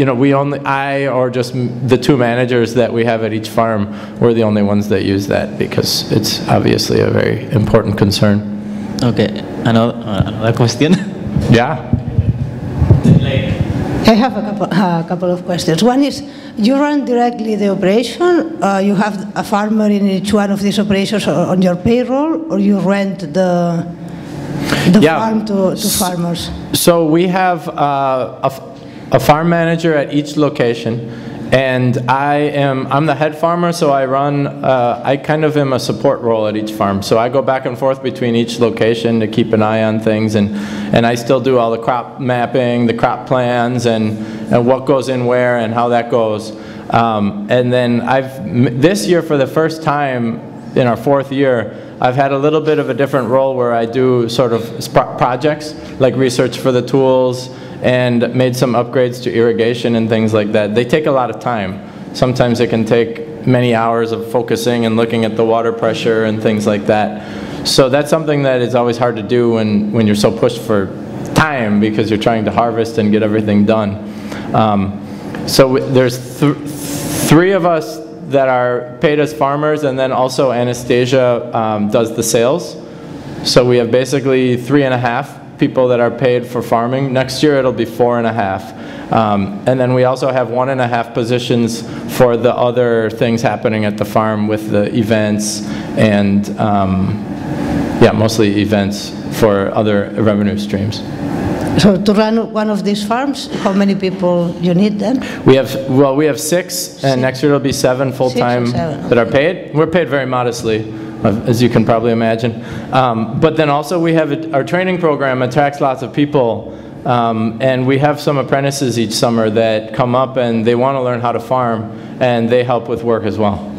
[SPEAKER 2] I or just the 2 managers that we have at each farm, we're the only ones that use that because it's obviously a very important concern.
[SPEAKER 5] Okay, another question.
[SPEAKER 2] Yeah.
[SPEAKER 6] I have a couple of questions. One is, you run directly the operation? You have a farmer in each one of these operations on your payroll, or you rent the farm to farmers?
[SPEAKER 2] So we have a farm manager at each location, and I'm the head farmer, so I kind of am a support role at each farm. So I go back and forth between each location to keep an eye on things, and I still do all the crop mapping, the crop plans, and what goes in where and how that goes. And then this year, for the first time in our 4th year, I've had a little bit of a different role where I do sort of projects, like research for the tools, and made some upgrades to irrigation and things like that. They take a lot of time. Sometimes it can take many hours of focusing and looking at the water pressure and things like that. So that's something that is always hard to do when you're so pushed for time, because you're trying to harvest and get everything done. So there's 3 of us that are paid as farmers, and then also Anastasia does the sales. So we have basically 3.5 people that are paid for farming. Next year it'll be 4.5. And then we also have 1.5 positions for the other things happening at the farm with the events and, mostly events for other revenue streams.
[SPEAKER 6] So to run one of these farms, how many people you need then?
[SPEAKER 2] We have 6, and next year it'll be 7 full-time that are paid. We're paid very modestly, as you can probably imagine. But then also we have our training program attracts lots of people, and we have some apprentices each summer that come up and they want to learn how to farm, and they help with work as well.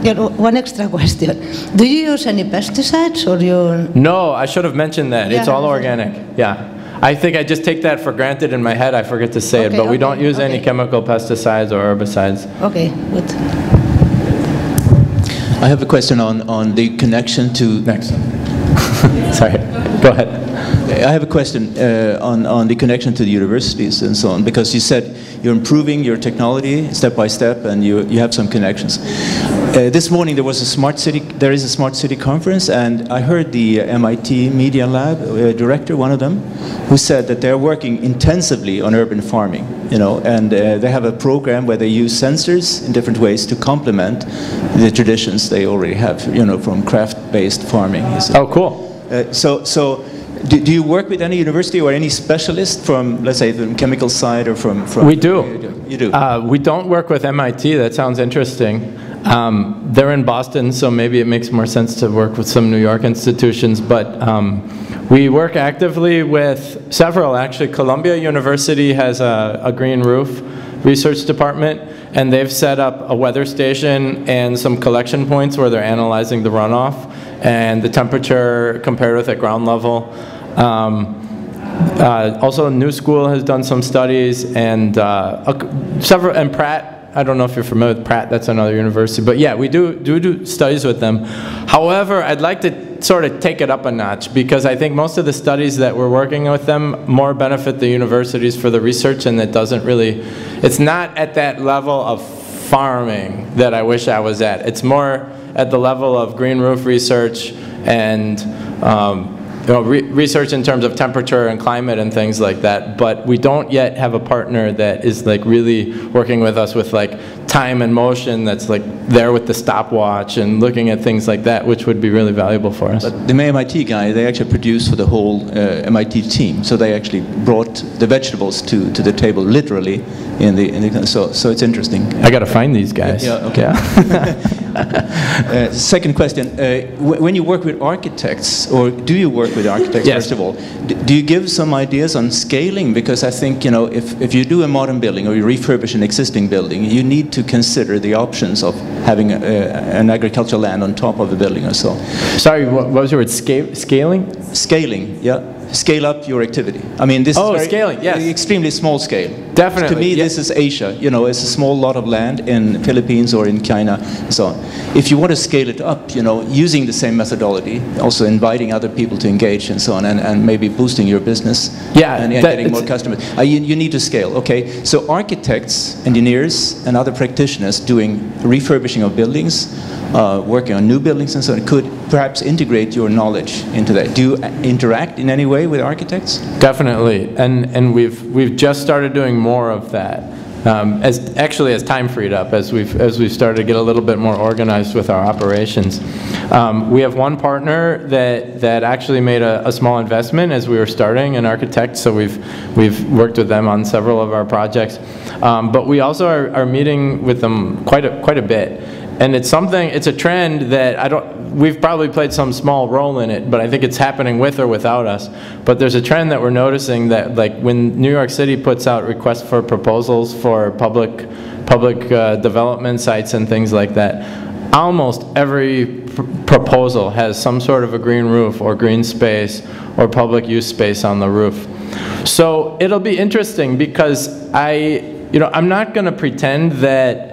[SPEAKER 6] Yeah, one extra question. Do you use any pesticides, or you?
[SPEAKER 2] No, I should have mentioned that. It's all organic. Yeah. I think I just take that for granted in my head. I forget to say it, but we don't use any chemical pesticides or herbicides.
[SPEAKER 6] Okay, good.
[SPEAKER 5] I have a question on the connection to...
[SPEAKER 2] Next. Sorry, go ahead.
[SPEAKER 5] I have a question on the connection to the universities and so on, because you said you're improving your technology step by step, and you have some connections. This morning there is a smart city conference, and I heard the MIT Media Lab director, one of them, who said that they're working intensively on urban farming, and they have a program where they use sensors in different ways to complement the traditions they already have, from craft-based farming.
[SPEAKER 2] Oh, cool.
[SPEAKER 5] So do you work with any university or any specialist from, let's say, the chemical side, or from...
[SPEAKER 2] We do.
[SPEAKER 5] You do?
[SPEAKER 2] We don't work with MIT. That sounds interesting. They're in Boston, so maybe it makes more sense to work with some New York institutions, but we work actively with several, actually. Columbia University has a green roof research department, and they've set up a weather station and some collection points where they're analyzing the runoff and the temperature compared with at ground level. Also, New School has done some studies, and and Pratt. I don't know if you're familiar with Pratt. That's another university, but yeah, we do studies with them. However, I'd like to sort of take it up a notch, because I think most of the studies that we're working with them more benefit the universities for the research, and it doesn't really. It's not at that level of farming that I wish I was at. It's more at the level of green roof research and research in terms of temperature and climate and things like that, but we don't yet have a partner that is like really working with us with like time and motion, that's like there with the stopwatch and looking at things like that, which would be really valuable for us.
[SPEAKER 5] But the MIT guy, they actually produced for the whole MIT team, so they actually brought the vegetables to the table, literally, so it's interesting.
[SPEAKER 2] I got to find these guys.
[SPEAKER 5] Yeah, okay. Yeah. Second question, when you work with architects, or do you work with architects,
[SPEAKER 2] yes.
[SPEAKER 5] First of all, do you give some ideas on scaling? Because I think, if you do a modern building or you refurbish an existing building, you need to consider the options of having an agricultural land on top of the building or so.
[SPEAKER 2] Sorry, what was your word? Scaling?
[SPEAKER 5] Scaling, yeah. scale up your activity. I mean, this is
[SPEAKER 2] scaling, yes.
[SPEAKER 5] extremely small scale.
[SPEAKER 2] Definitely.
[SPEAKER 5] To me, this is Asia. You know, it's a small lot of land in Philippines or in China and so on. If you want to scale it up, you know, using the same methodology, also inviting other people to engage and so on, and maybe boosting your business and getting more customers. You need to scale, okay? So architects, engineers, and other practitioners doing refurbishing of buildings, working on new buildings and so on, could perhaps integrate your knowledge into that. Do you interact in any way with architects?
[SPEAKER 2] Definitely, and we've just started doing more of that. As time freed up, as we've started to get a little bit more organized with our operations. We have one partner that actually made a small investment as we were starting, an architect, so we've worked with them on several of our projects. But we also are meeting with them quite a bit. And it's a trend that we've probably played some small role in it, but I think it's happening with or without us. But there's a trend that we're noticing that, like, when New York City puts out requests for proposals for public development sites and things like that, almost every proposal has some sort of a green roof or green space or public use space on the roof. So it'll be interesting because I'm not going to pretend that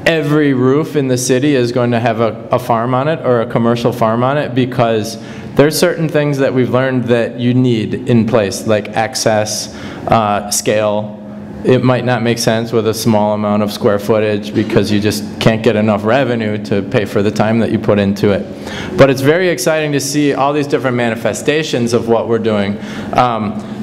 [SPEAKER 2] every roof in the city is going to have a farm on it or a commercial farm on it, because there's certain things that we've learned that you need in place, like access, scale. It might not make sense with a small amount of square footage because you just can't get enough revenue to pay for the time that you put into it. But it's very exciting to see all these different manifestations of what we're doing.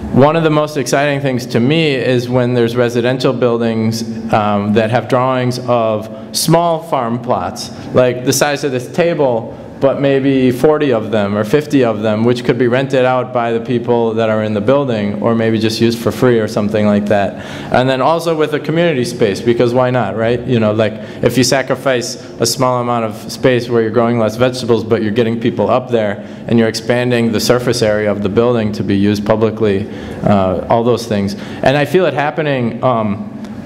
[SPEAKER 2] One of the most exciting things to me is when there's residential buildings that have drawings of small farm plots, like the size of this table, but maybe 40 of them or 50 of them, which could be rented out by the people that are in the building, or maybe just used for free or something like that. And then also with a community space, because why not, right? You know, like if you sacrifice a small amount of space where you're growing less vegetables, but you're getting people up there and you're expanding the surface area of the building to be used publicly, all those things. And I feel it happening.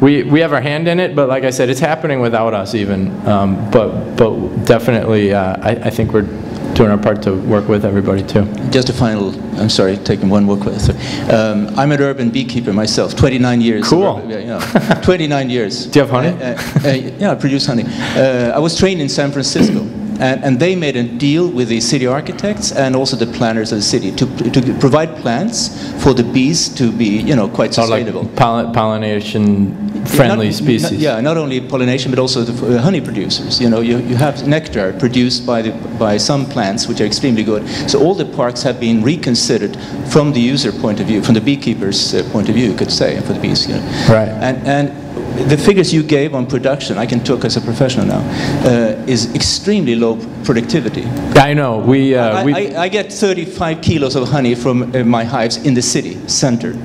[SPEAKER 2] We have our hand in it, but like I said, it's happening without us even. But definitely, I think we're doing our part to work with everybody too.
[SPEAKER 5] Just a final, I'm sorry, taking one more question. I'm an urban beekeeper myself, 29 years.
[SPEAKER 2] Cool.
[SPEAKER 5] 29 years.
[SPEAKER 2] Do you have honey?
[SPEAKER 5] Yeah, I produce honey. I was trained in San Francisco. And they made a deal with the city architects and also the planners of the city to provide plants for the bees to be, you know, quite sustainable.
[SPEAKER 2] Like pollination-friendly species.
[SPEAKER 5] Not only pollination, but also the honey producers. You know, you have nectar produced by some plants, which are extremely good. So all the parks have been reconsidered from the user point of view, from the beekeeper's point of view, you could say, for the bees. You know.
[SPEAKER 2] Right.
[SPEAKER 5] And the figures you gave on production, I can talk as a professional now, is extremely low productivity.
[SPEAKER 2] I know.
[SPEAKER 5] I get 35 kilos of honey from my hives in the city center.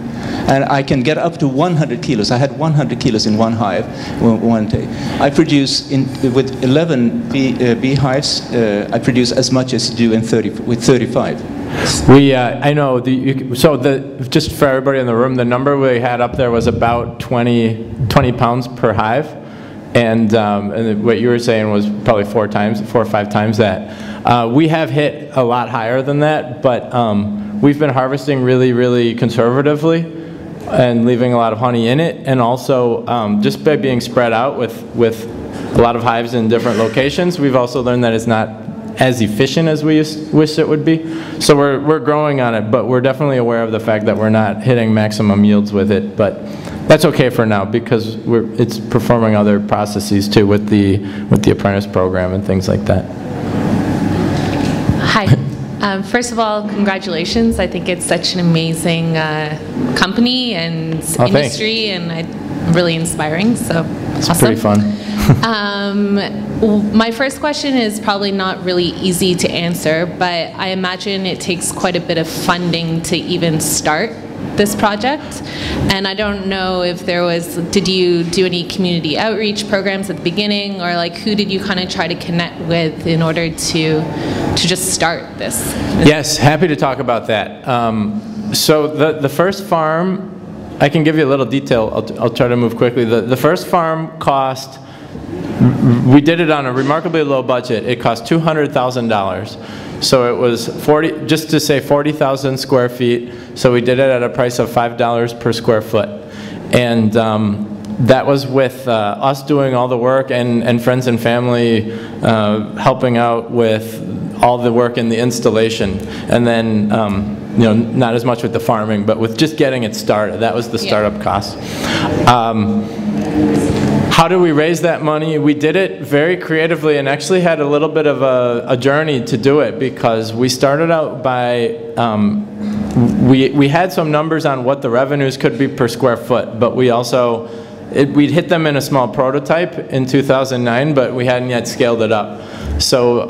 [SPEAKER 5] And I can get up to 100 kilos. I had 100 kilos in one hive one day. I produce, with 11 beehives, I produce as much as you do with 35.
[SPEAKER 2] I know. Just for everybody in the room, the number we had up there was about 20 pounds per hive, and what you were saying was probably 4 or 5 times that. We have hit a lot higher than that, but we've been harvesting really, really conservatively and leaving a lot of honey in it, and also just by being spread out with a lot of hives in different locations, we've also learned that it's not as efficient as we wish it would be. So we're growing on it, but we're definitely aware of the fact that we're not hitting maximum yields with it. But that's okay for now because it's performing other processes too with the apprentice program and things like that.
[SPEAKER 3] Hi. First of all, congratulations. I think it's such an amazing company and industry, and really inspiring. So
[SPEAKER 2] it's
[SPEAKER 3] awesome.
[SPEAKER 2] Pretty fun.
[SPEAKER 3] My first question is probably not really easy to answer, but I imagine it takes quite a bit of funding to even start this project. And I don't know if did you do any community outreach programs at the beginning, or like who did you kind of try to connect with in order to just start this?
[SPEAKER 2] Yes, happy to talk about that. So the first farm, I can give you a little detail. I'll try to move quickly. The first farm cost we did it on a remarkably low budget. It cost $200,000. So it was 40,000 square feet. So we did it at a price of $5 per square foot. And that was with us doing all the work and friends and family helping out with all the work in the installation. And then, you know, not as much with the farming, but with just getting it started. That was the startup cost. How do we raise that money? We did it very creatively and actually had a little bit of a journey to do it, because we started out by, we had some numbers on what the revenues could be per square foot, but we also, we'd hit them in a small prototype in 2009, but we hadn't yet scaled it up. So,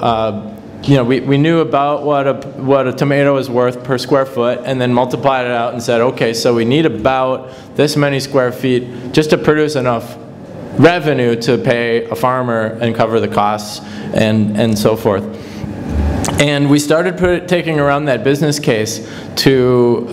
[SPEAKER 2] you know, we knew about what a tomato is worth per square foot, and then multiplied it out and said, okay, so we need about this many square feet just to produce enough revenue to pay a farmer and cover the costs and so forth. And we started taking around that business case to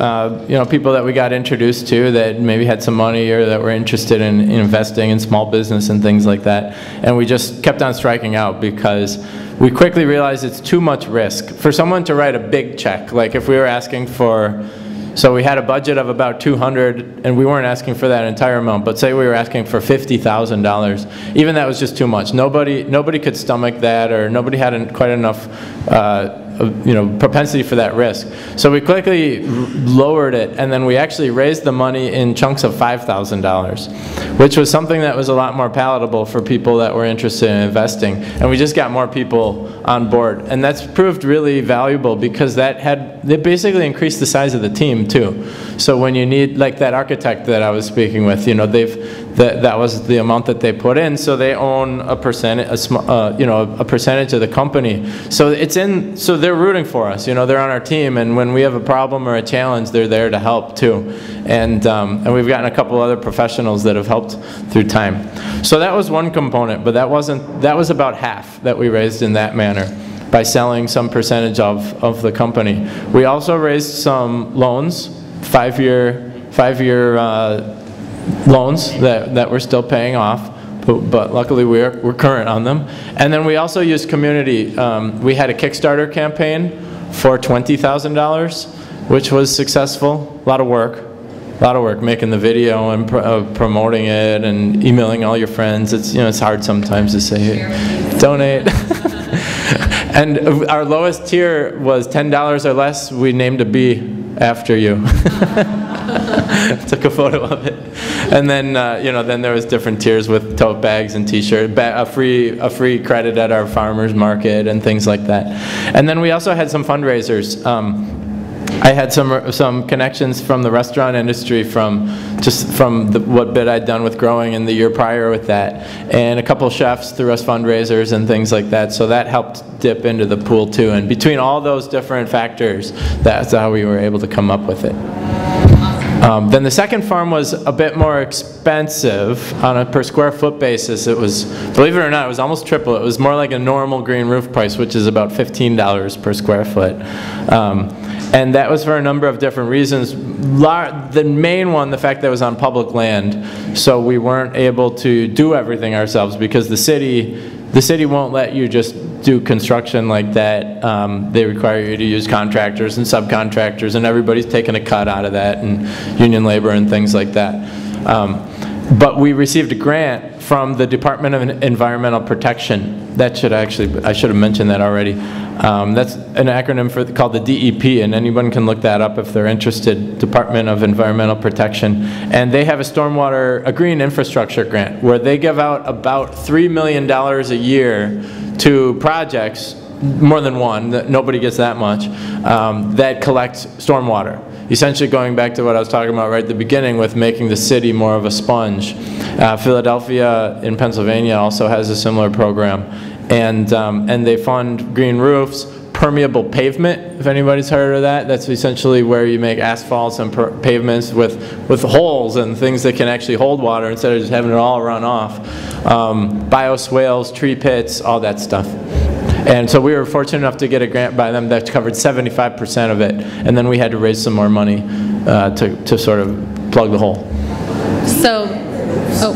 [SPEAKER 2] you know, people that we got introduced to that maybe had some money or that were interested in investing in small business and things like that. And we just kept on striking out, because we quickly realized it's too much risk for someone to write a big check. Like if we were asking for, so we had a budget of about $200, and we weren't asking for that entire amount, but say we were asking for $50,000, even that was just too much. Nobody could stomach that, or nobody had quite enough you know, propensity for that risk. So we quickly lowered it, and then we actually raised the money in chunks of $5,000, which was something that was a lot more palatable for people that were interested in investing. And we just got more people on board, and that's proved really valuable, because they basically increased the size of the team too. So when you need, like that architect that I was speaking with, you know, that was the amount that they put in, so they own a percentage, you know, a percentage of the company. So so they're rooting for us, you know, they're on our team, and when we have a problem or a challenge, they're there to help too. And we've gotten a couple other professionals that have helped through time. So that was one component, but that was about half that we raised in that manner, by selling some percentage of the company. We also raised some loans, five-year loans that we're still paying off, but luckily we're current on them. And then we also used community. We had a Kickstarter campaign for $20,000, which was successful. A lot of work making the video and promoting it and emailing all your friends. It's, you know, it's hard sometimes to say, hey, donate. And our lowest tier was $10 or less. We named a bee after you. Took a photo of it. And then, you know, then there was different tiers with tote bags and t-shirts, a free credit at our farmers market and things like that. And then we also had some fundraisers. I had some connections from the restaurant industry from what bit I'd done with growing in the year prior with that, and a couple chefs threw us fundraisers and things like that, so that helped dip into the pool too. And between all those different factors, that's how we were able to come up with it. Then the second farm was a bit more expensive on a per square foot basis. It was, believe it or not, it was almost triple. It was more like a normal green roof price, which is about $15 per square foot. And that was for a number of different reasons. The main one, the fact that it was on public land, so we weren't able to do everything ourselves, because the city won't let you just do construction like that. They require you to use contractors and subcontractors, and everybody's taking a cut out of that, and union labor and things like that. But we received a grant from the Department of Environmental Protection. I should have mentioned that already. That's an acronym called the DEP, and anyone can look that up if they're interested, Department of Environmental Protection. And they have a green infrastructure grant, where they give out about $3 million a year to projects, more than one, nobody gets that much, that collect stormwater. Essentially going back to what I was talking about right at the beginning with making the city more of a sponge. Philadelphia in Pennsylvania also has a similar program. And they fund green roofs, permeable pavement, if anybody's heard of that. That's essentially where you make asphalts and pavements with holes and things that can actually hold water instead of just having it all run off. Bioswales, tree pits, all that stuff. And so we were fortunate enough to get a grant by them that covered 75% of it, and then we had to raise some more money to sort of plug the hole.
[SPEAKER 3] So, oh.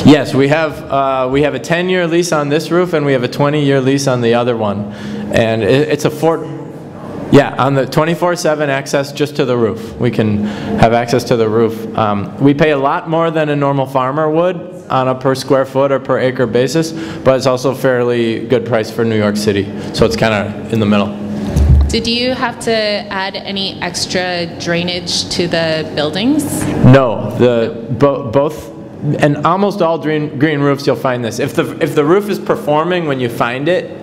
[SPEAKER 2] Yes, we have a 10-year lease on this roof, and we have a 20-year lease on the other one, and it's a on the 24/7 access just to the roof. We can have access to the roof. We pay a lot more than a normal farmer would on a per square foot or per acre basis, but it's also a fairly good price for New York City, so it's kind of in the middle.
[SPEAKER 3] Did you have to add any extra drainage to the buildings?
[SPEAKER 2] No, both. And almost all green roofs, you'll find this. If the roof is performing when you find it,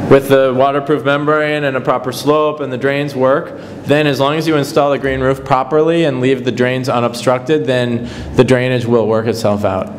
[SPEAKER 2] with the waterproof membrane and a proper slope and the drains work, then as long as you install the green roof properly and leave the drains unobstructed, then the drainage will work itself out.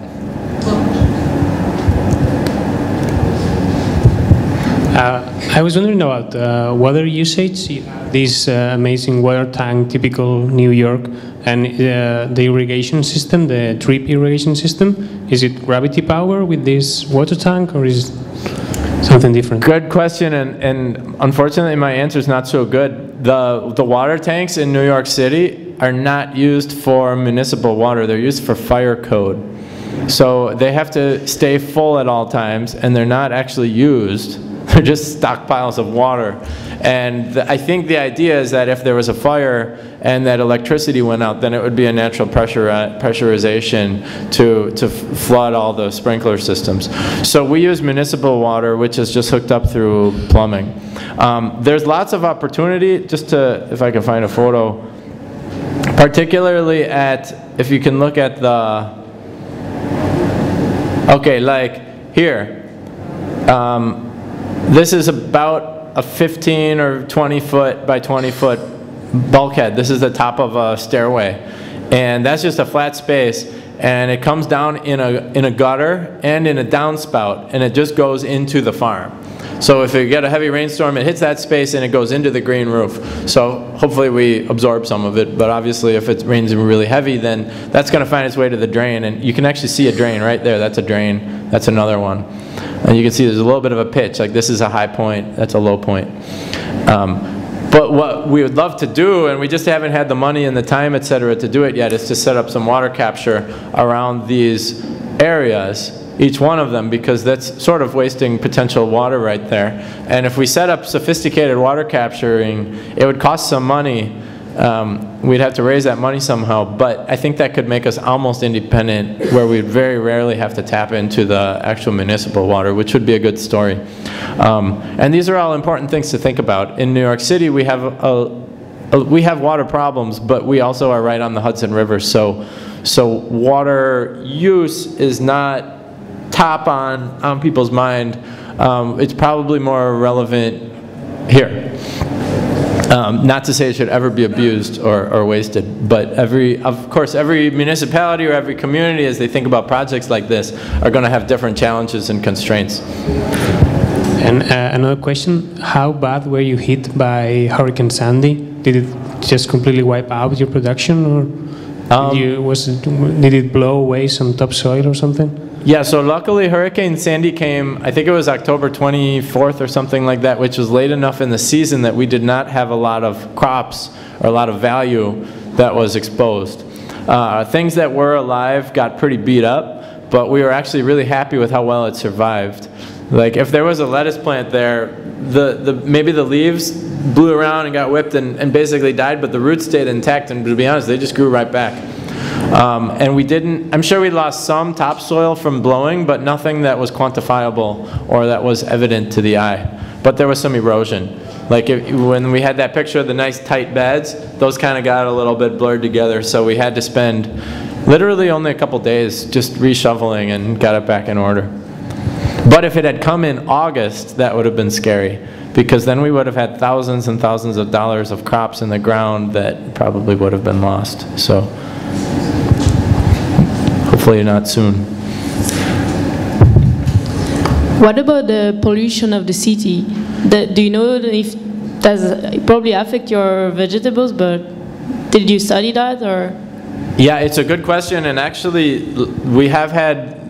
[SPEAKER 7] I was wondering about water usage. You have this amazing water tank, typical New York, and the irrigation system, the drip irrigation system. Is it gravity power with this water tank, or is it something different?
[SPEAKER 2] Good question, and unfortunately my answer is not so good. The water tanks in New York City are not used for municipal water. They're used for fire code. So they have to stay full at all times, and they're not actually used. They're just stockpiles of water. And I think the idea is that if there was a fire and that electricity went out, then it would be a natural pressurization to flood all the sprinkler systems. So we use municipal water, which is just hooked up through plumbing. There's lots of opportunity, just to, if I can find a photo, particularly if you can look at the, okay, like here. This is about a 15 or 20 foot by 20 foot bulkhead. This is the top of a stairway, and that's just a flat space, and it comes down in a gutter and in a downspout, and it just goes into the farm. So if you get a heavy rainstorm, it hits that space and it goes into the green roof. So hopefully we absorb some of it, but obviously if it rains really heavy, then that's going to find its way to the drain, and you can actually see a drain right there. That's a drain. That's another one. And you can see there's a little bit of a pitch, like this is a high point, that's a low point. But what we would love to do, and we just haven't had the money and the time, et cetera, to do it yet, is to set up some water capture around these areas, each one of them, because that's sort of wasting potential water right there. And if we set up sophisticated water capturing, it would cost some money. We'd have to raise that money somehow, but I think that could make us almost independent, where we'd very rarely have to tap into the actual municipal water, which would be a good story. And these are all important things to think about. In New York City, we have water problems, but we also are right on the Hudson River, so water use is not top on people's mind. It's probably more relevant here. Not to say it should ever be abused or wasted, but of course every municipality or every community, as they think about projects like this, are going to have different challenges and constraints.
[SPEAKER 7] And another question, how bad were you hit by Hurricane Sandy? Did it just completely wipe out your production, or did it blow away some topsoil or something?
[SPEAKER 2] Yeah, so luckily Hurricane Sandy came, I think it was October 24th or something like that, which was late enough in the season that we did not have a lot of crops or a lot of value that was exposed. Things that were alive got pretty beat up, but we were actually really happy with how well it survived. Like if there was a lettuce plant there, maybe the leaves blew around and got whipped and basically died, but the roots stayed intact, and to be honest, they just grew right back. And we didn't, I'm sure we lost some topsoil from blowing, but nothing that was quantifiable or that was evident to the eye. But there was some erosion. Like when we had that picture of the nice tight beds, those kind of got a little bit blurred together, so we had to spend literally only a couple days just reshoveling and got it back in order. But if it had come in August, that would have been scary, because then we would have had thousands and thousands of dollars of crops in the ground that probably would have been lost. So hopefully not soon.
[SPEAKER 8] What about the pollution of the city? Do you know if it probably affect your vegetables, but did you study that, or?
[SPEAKER 2] Yeah, it's a good question, and actually we have had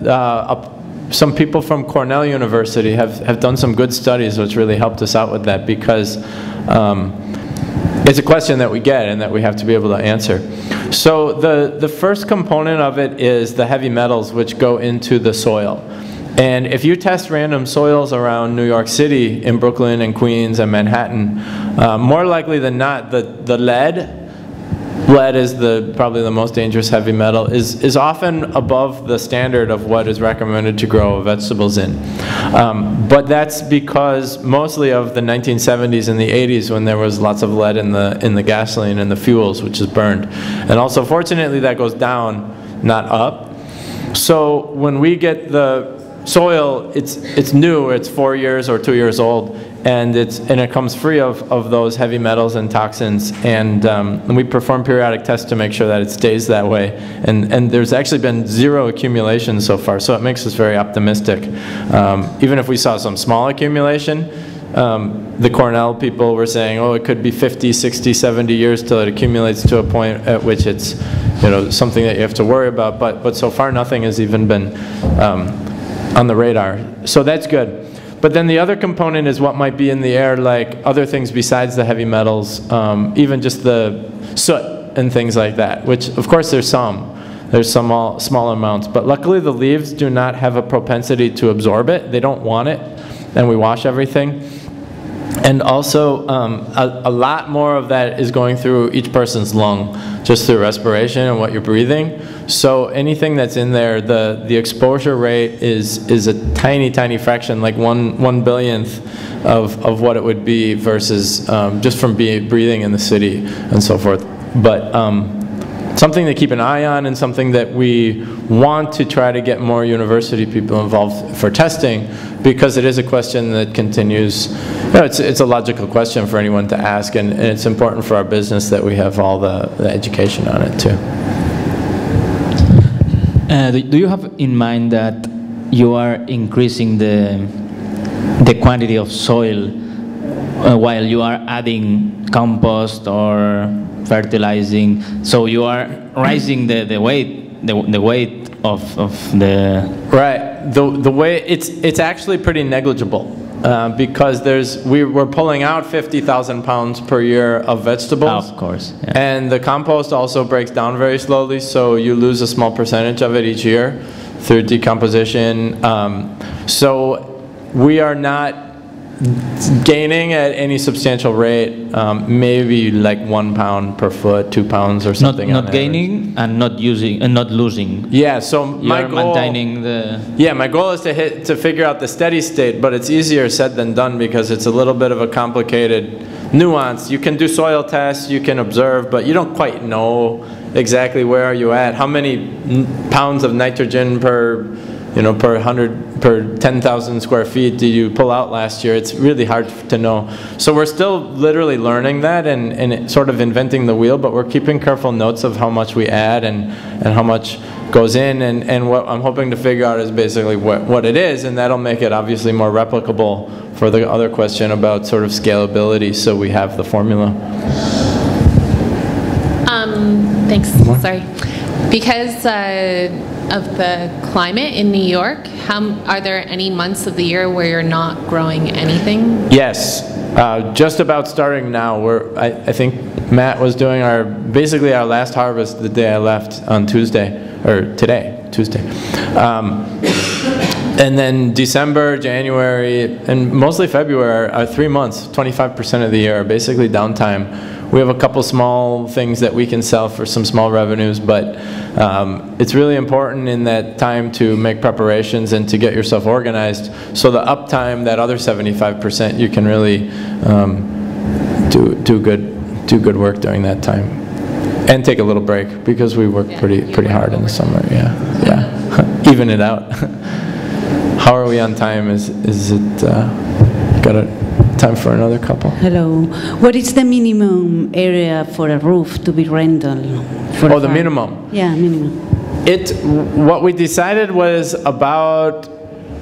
[SPEAKER 2] some people from Cornell University have done some good studies which really helped us out with that, because it's a question that we get and that we have to be able to answer. So the first component of it is the heavy metals which go into the soil. And if you test random soils around New York City, in Brooklyn and Queens and Manhattan, more likely than not, the lead is probably the most dangerous heavy metal, is often above the standard of what is recommended to grow vegetables in. But that's because mostly of the 1970s and the 80s when there was lots of lead in the gasoline and the fuels, which is burned. And also, fortunately, that goes down, not up. So when we get the soil, it's new, it's 4 years or 2 years old, and it comes free of those heavy metals and toxins, and we perform periodic tests to make sure that it stays that way. And there's actually been zero accumulation so far, so it makes us very optimistic. Even if we saw some small accumulation, the Cornell people were saying, oh, it could be 50, 60, 70 years till it accumulates to a point at which it's something that you have to worry about. But so far, nothing has even been on the radar. So that's good. But then the other component is what might be in the air, like other things besides the heavy metals, even just the soot and things like that, which of course there's some small amounts, but luckily the leaves do not have a propensity to absorb it. They don't want it, and we wash everything. And also, a lot more of that is going through each person's lung, just through respiration and what you're breathing. So anything that's in there, the exposure rate is a tiny, tiny fraction, like one billionth of what it would be versus just from breathing in the city and so forth. But something to keep an eye on, and something that we want to try to get more university people involved for testing, because it is a question that continues. It's a logical question for anyone to ask, and it's important for our business that we have all the education on it too.
[SPEAKER 9] Do you have in mind that you are increasing the quantity of soil while you are adding compost or fertilizing? So you are raising the weight of the...
[SPEAKER 2] Right. The way it's actually pretty negligible. Because we're pulling out 50,000 pounds per year of vegetables.
[SPEAKER 9] Of course. Yeah.
[SPEAKER 2] And the compost also breaks down very slowly, so you lose a small percentage of it each year through decomposition. So we are not gaining at any substantial rate, maybe like 1 pound per foot, 2 pounds or something.
[SPEAKER 9] Not gaining and not using and not losing.
[SPEAKER 2] Yeah, so my goal,
[SPEAKER 9] maintaining the...
[SPEAKER 2] Yeah, my goal is to figure out the steady state, but it's easier said than done because it's a little bit of a complicated nuance. You can do soil tests, you can observe, but you don't quite know exactly where are you at, how many pounds of nitrogen per 10,000 square feet did you pull out last year? It's really hard to know. So we're still literally learning that and sort of inventing the wheel, but we're keeping careful notes of how much we add and how much goes in, and what I'm hoping to figure out is basically what it is, and that'll make it obviously more replicable for the other question about sort of scalability, so we have the formula.
[SPEAKER 3] Thanks, sorry. Because of the climate in New York, are there any months of the year where you're not growing anything?
[SPEAKER 2] Yes, just about starting now. I think Matt was doing basically our last harvest the day I left on Tuesday. And then December, January, and mostly February are 3 months, 25% of the year are basically downtime. We have a couple small things that we can sell for some small revenues, but it's really important in that time to make preparations and to get yourself organized. So the uptime, that other 75%, you can really do good work during that time, and take a little break because we work pretty hard in the summer. Yeah, even it out. How are we on time? Is it got a time for another couple?
[SPEAKER 10] Hello. What is the minimum area for a roof to be rental?
[SPEAKER 2] Oh, the minimum.
[SPEAKER 10] Yeah, minimum.
[SPEAKER 2] What we decided was about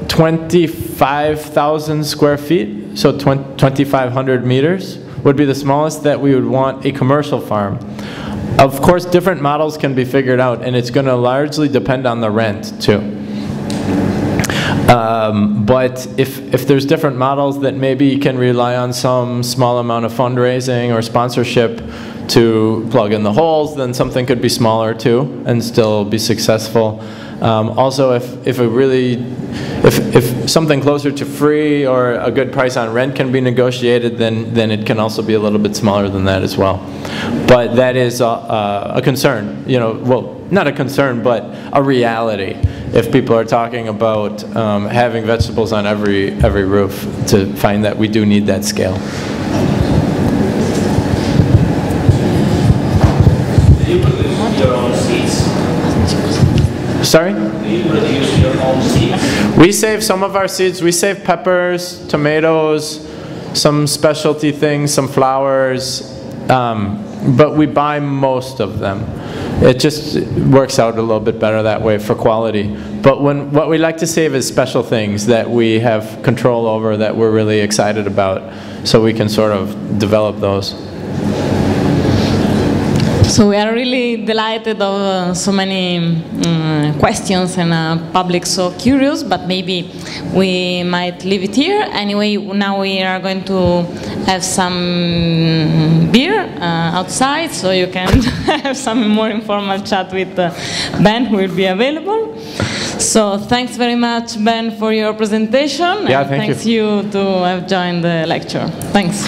[SPEAKER 2] 25,000 square feet, so 2,500 meters would be the smallest that we would want a commercial farm. Of course, different models can be figured out, and it's going to largely depend on the rent too. But if there's different models that maybe can rely on some small amount of fundraising or sponsorship to plug in the holes, then something could be smaller too and still be successful. Also, if something closer to free or a good price on rent can be negotiated, then it can also be a little bit smaller than that as well. But that is a concern, you know, well, not a concern, but a reality. If people are talking about having vegetables on every roof, to find that we do need that scale.
[SPEAKER 4] Do you produce your own seeds?
[SPEAKER 2] Sorry?
[SPEAKER 4] Do you produce your own seeds?
[SPEAKER 2] We save some of our seeds. We save peppers, tomatoes, some specialty things, some flowers, but we buy most of them. It just works out a little bit better that way for quality. But what we like to save is special things that we have control over, that we're really excited about, so we can sort of develop those.
[SPEAKER 3] So we are really delighted of so many questions and public so curious, but maybe we might leave it here. Anyway, now we are going to have some beer outside, so you can have some more informal chat with Ben, who will be available. So thanks very much, Ben, for your presentation.
[SPEAKER 2] Yeah,
[SPEAKER 3] and
[SPEAKER 2] thanks
[SPEAKER 3] you to have joined the lecture. Thanks.